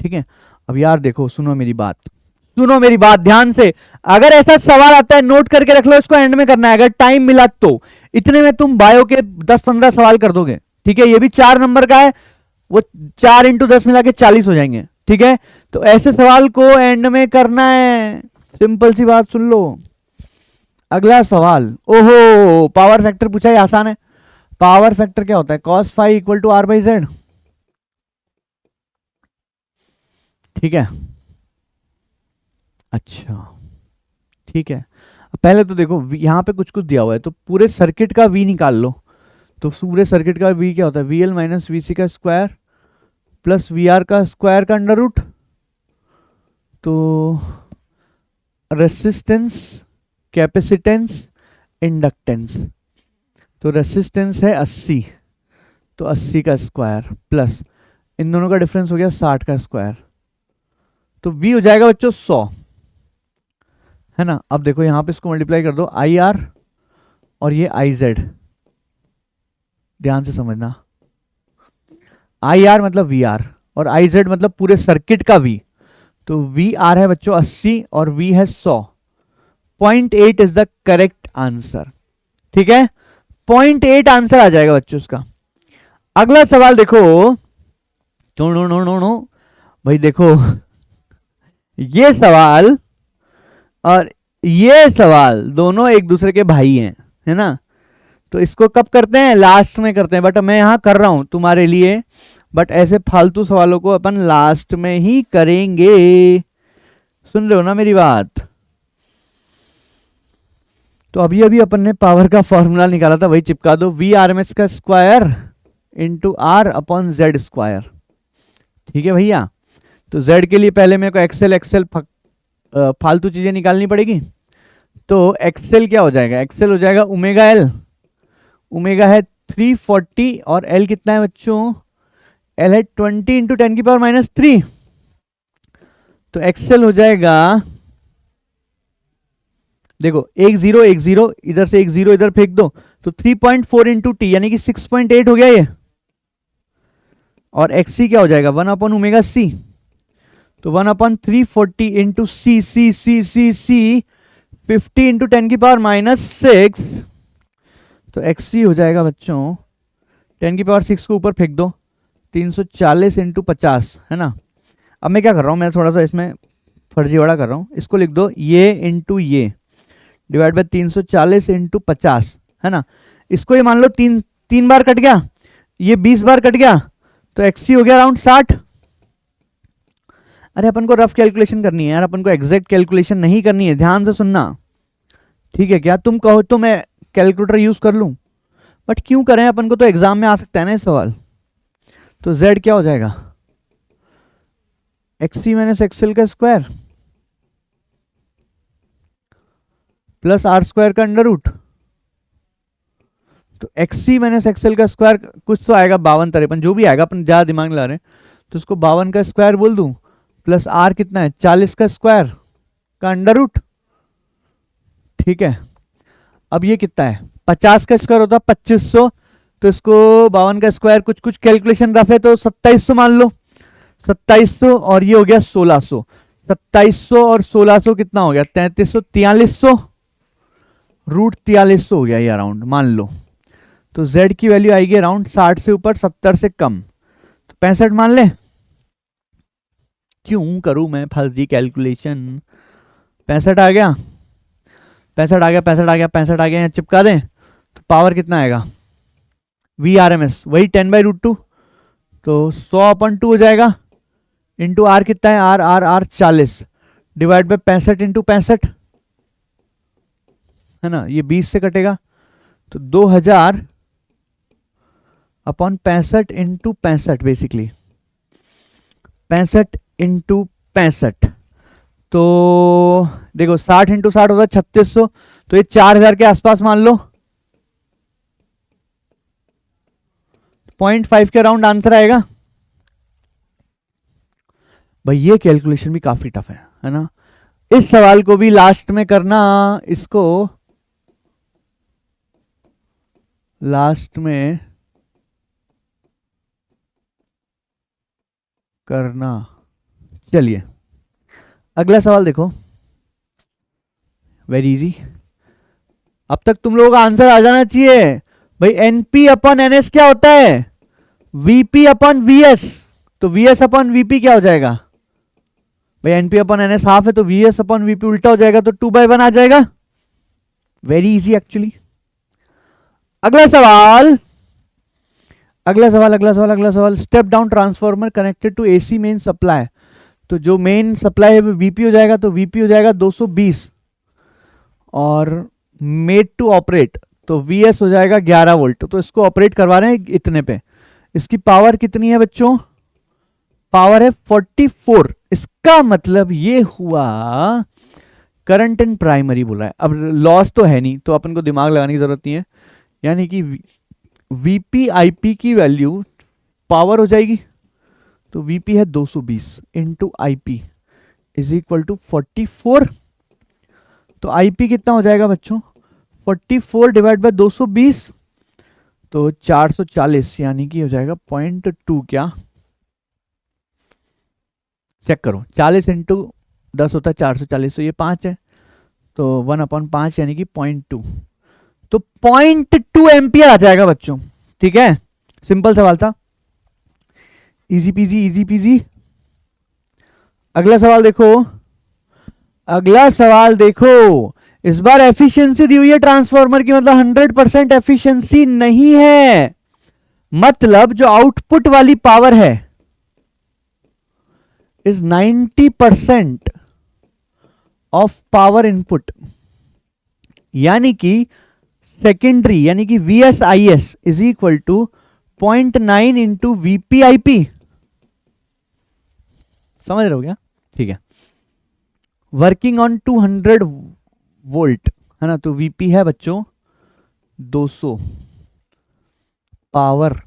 ठीक है। अब यार देखो, सुनो मेरी बात, सुनो मेरी बात ध्यान से। अगर ऐसा सवाल आता है नोट करके रख लो, इसको एंड में करना है, अगर टाइम मिला तो। इतने में तुम बायो के 10-15 सवाल कर दोगे, ठीक है। ये भी 4 नंबर का है, वो 4 इंटू 10 मिला के 40 हो जाएंगे, ठीक है। तो ऐसे सवाल को एंड में करना है, सिंपल सी बात सुन लो। अगला सवाल, ओहो पावर फैक्टर पूछा है, आसान है। पावर फैक्टर क्या होता है, cos φ = r/z। ठीक है, अच्छा ठीक है। पहले तो देखो यहाँ पे कुछ कुछ दिया हुआ है, तो पूरे सर्किट का वी निकाल लो। तो पूरे सर्किट का वी क्या होता है, वी एल माइनस वी सी का स्क्वायर प्लस वी आर का स्क्वायर का अंडर रूट। तो रेसिस्टेंस, कैपेसिटेंस, इंडक्टेंस, तो रेसिस्टेंस है 80, तो 80 का स्क्वायर प्लस इन दोनों का डिफरेंस हो गया 60 का स्क्वायर, तो v हो जाएगा बच्चों 100, है ना। अब देखो यहां पे इसको मल्टीप्लाई कर दो, आई आर और ये आई जेड, ध्यान से समझना। आई आर मतलब वी आर और आई जेड मतलब पूरे सर्किट का वी। तो वी आर है बच्चों 80 और वी है 100। 0.8 इज द करेक्ट आंसर, ठीक है। 0.8 आंसर आ जाएगा बच्चों उसका। अगला सवाल देखो, नो भाई देखो ये सवाल और ये सवाल दोनों एक दूसरे के भाई हैं, है ना। तो इसको कब करते हैं, लास्ट में करते हैं, बट मैं यहां कर रहा हूं तुम्हारे लिए, बट ऐसे फालतू सवालों को अपन लास्ट में ही करेंगे। सुन रहे हो ना मेरी बात। तो अभी अभी अपन ने पावर का फॉर्मूला निकाला था, वही चिपका दो, वी आर एम एस का square into R upon Z square, ठीक है भैया। तो जेड के लिए पहले मेरे को एक्सेल फालतू चीजें निकालनी पड़ेगी। तो एक्सेल क्या हो जाएगा, एक्सेल हो जाएगा ओमेगा एल, ओमेगा है 340 और एल कितना है बच्चों, एल है 20 इंटू 10 की पावर माइनस 3। तो एक्सेल हो जाएगा, देखो एक जीरो इधर से, एक जीरो इधर फेंक दो, तो 3.4 इंटू टी यानी कि 6.8 हो गया ये। और एक्सी क्या हो जाएगा, 1 अपॉन ओमेगा सी, तो 1 अपॉन 340 इंटू सी सी सी सी सी 50 इंटू 10 की पावर माइनस 6। तो एक्सी हो जाएगा बच्चों 10 की पावर 6 को ऊपर फेंक दो, 340 इंटू 50, है ना। अब मैं क्या कर रहा हूँ, मैं थोड़ा सा इसमें फर्जीवाड़ा कर रहा हूँ, इसको लिख दो ये इंटू ये डिवाइड बाय 340 इंटू 50, है ना। इसको ये मान लो तीन बार कट गया, ये 20 बार कट गया, तो एक्सी हो गया अराउंड 60। अरे अपन को रफ कैलकुलेशन करनी है यार, अपन को एग्जैक्ट कैलकुलेशन नहीं करनी है, ध्यान से सुनना, ठीक है। क्या तुम कहो तो मैं कैलकुलेटर यूज कर लूं, बट क्यों करें, अपन को तो एग्जाम में आ सकता है ना ये सवाल। तो z क्या हो जाएगा, एक्सी माइनस एक्सएल का स्क्वायर प्लस आर स्क्वायर का अंडर रूट। तो एक्सी माइनस एक्सएल का स्क्वायर कुछ तो आएगा 52-53, जो भी आएगा, अपन ज्यादा दिमाग ला रहे हैं, तो इसको 52 का स्क्वायर बोल दूं, प्लस आर कितना है 40 का स्क्वायर का अंडर रूट, ठीक है। अब ये कितना है, 50 का स्क्वायर होता है 2500, तो इसको 52 का स्क्वायर, कुछ कुछ कैलकुलेशन रफ है तो 2700 मान लो, 2700 और ये हो गया 1600, 2700 और 1600 कितना हो गया 3300, 4300, रूट 4300 हो गया ये अराउंड मान लो। तो z की वैल्यू आएगी अराउंड 60 से ऊपर 70 से कम, तो 65 मान ले। क्यों करूं मैं फर्जी कैलकुलेशन, 65 आ गया, 65 आ गया, 65 आ गया, 65 आ गया, यहाँ चिपका दें, तो पावर कितना आएगा, वी आर एम एस वही 10/√2, तो 100/2 हो जाएगा, इंटू आर कितना है, R R R 40 divide by 65 into 65, है ना। ये 20 से कटेगा, तो 2000 अपॉन 65 इंटू 65, बेसिकली 65 इंटू 65, तो देखो 60 इंटू 60 होता है 3600, तो ये 4000 के आसपास मान लो, 0.5 के अराउंड आंसर आएगा। भाई ये कैलकुलेशन भी काफी टफ है ना। इस सवाल को भी लास्ट में करना, इसको लास्ट में करना। चलिए अगला सवाल देखो, वेरी इजी, अब तक तुम लोगों का आंसर आ जाना चाहिए। भाई एनपी अपॉन एनएस क्या होता है, वीपी अपॉन वीएस, तो वीएस अपॉन वीपी क्या हो जाएगा, भाई एनपी अपॉन एनएस हाफ है, तो वीएस अपॉन वीपी उल्टा हो जाएगा, तो 2/1 आ जाएगा। Very easy actually. अगला सवाल, अगला सवाल, अगला सवाल, अगला सवाल, step down transformer connected to AC main supply. तो जो मेन सप्लाई है वो वीपी हो जाएगा, तो वीपी हो जाएगा 220 और मेड टू ऑपरेट तो वीएस हो जाएगा 11 वोल्ट। तो इसको ऑपरेट करवा रहे हैं इतने पे। इसकी पावर कितनी है बच्चों? पावर है 44। इसका मतलब ये हुआ करंट इन प्राइमरी बोला है। अब लॉस तो है नहीं तो अपन को दिमाग लगाने की जरूरत नहीं है, यानी कि वीपी आईपी की वैल्यू पावर हो जाएगी, तो वीपी है 220 into IP is equal to 44। तो आईपी कितना हो जाएगा बच्चों? 44 डिवाइड बाय 220 तो 440, यानी कि हो जाएगा 0.2। क्या चेक करो, 40 इंटू 10 होता है 440, तो ये 5 है, तो 1/5 यानी कि 0.2। तो 0.2 एम्पियर आ जाएगा बच्चों। ठीक है, सिंपल सवाल था, इजी पीजी इजी पीजी। अगला सवाल देखो, अगला सवाल देखो। इस बार एफिशिएंसी दी हुई है ट्रांसफार्मर की, मतलब 100% एफिशिएंसी नहीं है, मतलब जो आउटपुट वाली पावर है इज 90% ऑफ पावर इनपुट, यानी कि सेकेंडरी यानी कि VSIS is equal to 0.9 into VPIP। समझ रहे हो क्या? ठीक है, वर्किंग ऑन 200 वोल्ट है ना, तो VP है बच्चों 200, power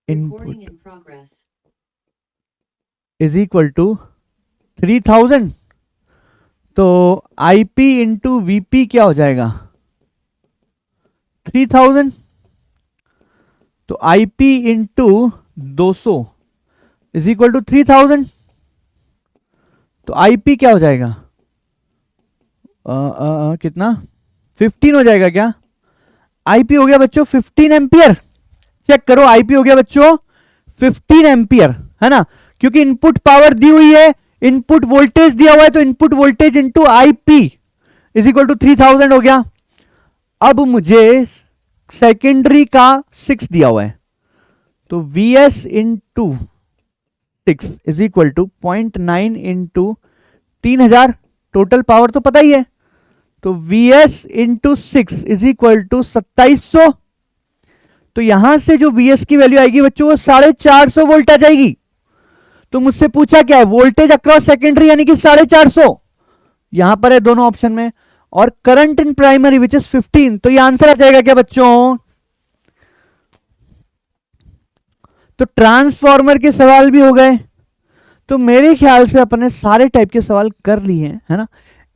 input is equal to 3000। तो IP इंटू VP क्या हो जाएगा? 3000। तो IP into 200 is equal to 3000। तो IP क्या हो जाएगा? कितना? 15 हो जाएगा क्या? IP हो गया बच्चों 15 एम्पियर। चेक करो, IP हो गया बच्चों 15 एम्पियर, है ना, क्योंकि इनपुट पावर दी हुई है, इनपुट वोल्टेज दिया हुआ है, तो input voltage into IP is equal to 3000 हो गया। अब मुझे सेकेंडरी का 6 दिया हुआ है, तो VS into 6 is equal to 0.9 into 3000, total power तो पता ही है, तो VS into 6 is equal to 2700। तो यहां से जो VS की वैल्यू आएगी बच्चों वो 450 वोल्ट आ जाएगी। तो मुझसे पूछा क्या है? वोल्टेज अक्रॉस सेकेंडरी यानी कि 450, यहां पर है दोनों ऑप्शन में, और current in primary which is 15। तो ये आंसर आ जाएगा क्या बच्चों? तो ट्रांसफार्मर के सवाल भी हो गए। तो मेरे ख्याल से अपने सारे टाइप के सवाल कर लिए हैं, है ना।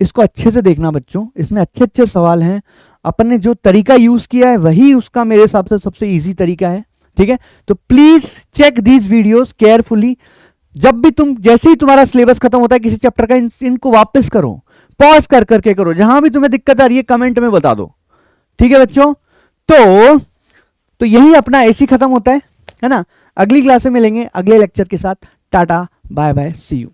इसको अच्छे से देखना बच्चों, इसमें अच्छे अच्छे सवाल हैं। अपन ने जो तरीका यूज किया है वही उसका मेरे हिसाब से सबसे इजी तरीका है। ठीक है, तो please check these videos carefully. जब भी तुम, जैसे ही तुम्हारा सिलेबस खत्म होता है किसी चैप्टर का, इनको वापस करो, पॉज कर करके करो, जहां भी तुम्हें दिक्कत आ रही है कमेंट में बता दो। ठीक है बच्चों, तो यही अपना ऐसी खत्म होता है ना। अगली क्लास में मिलेंगे अगले लेक्चर के साथ। Tata bye bye, see you.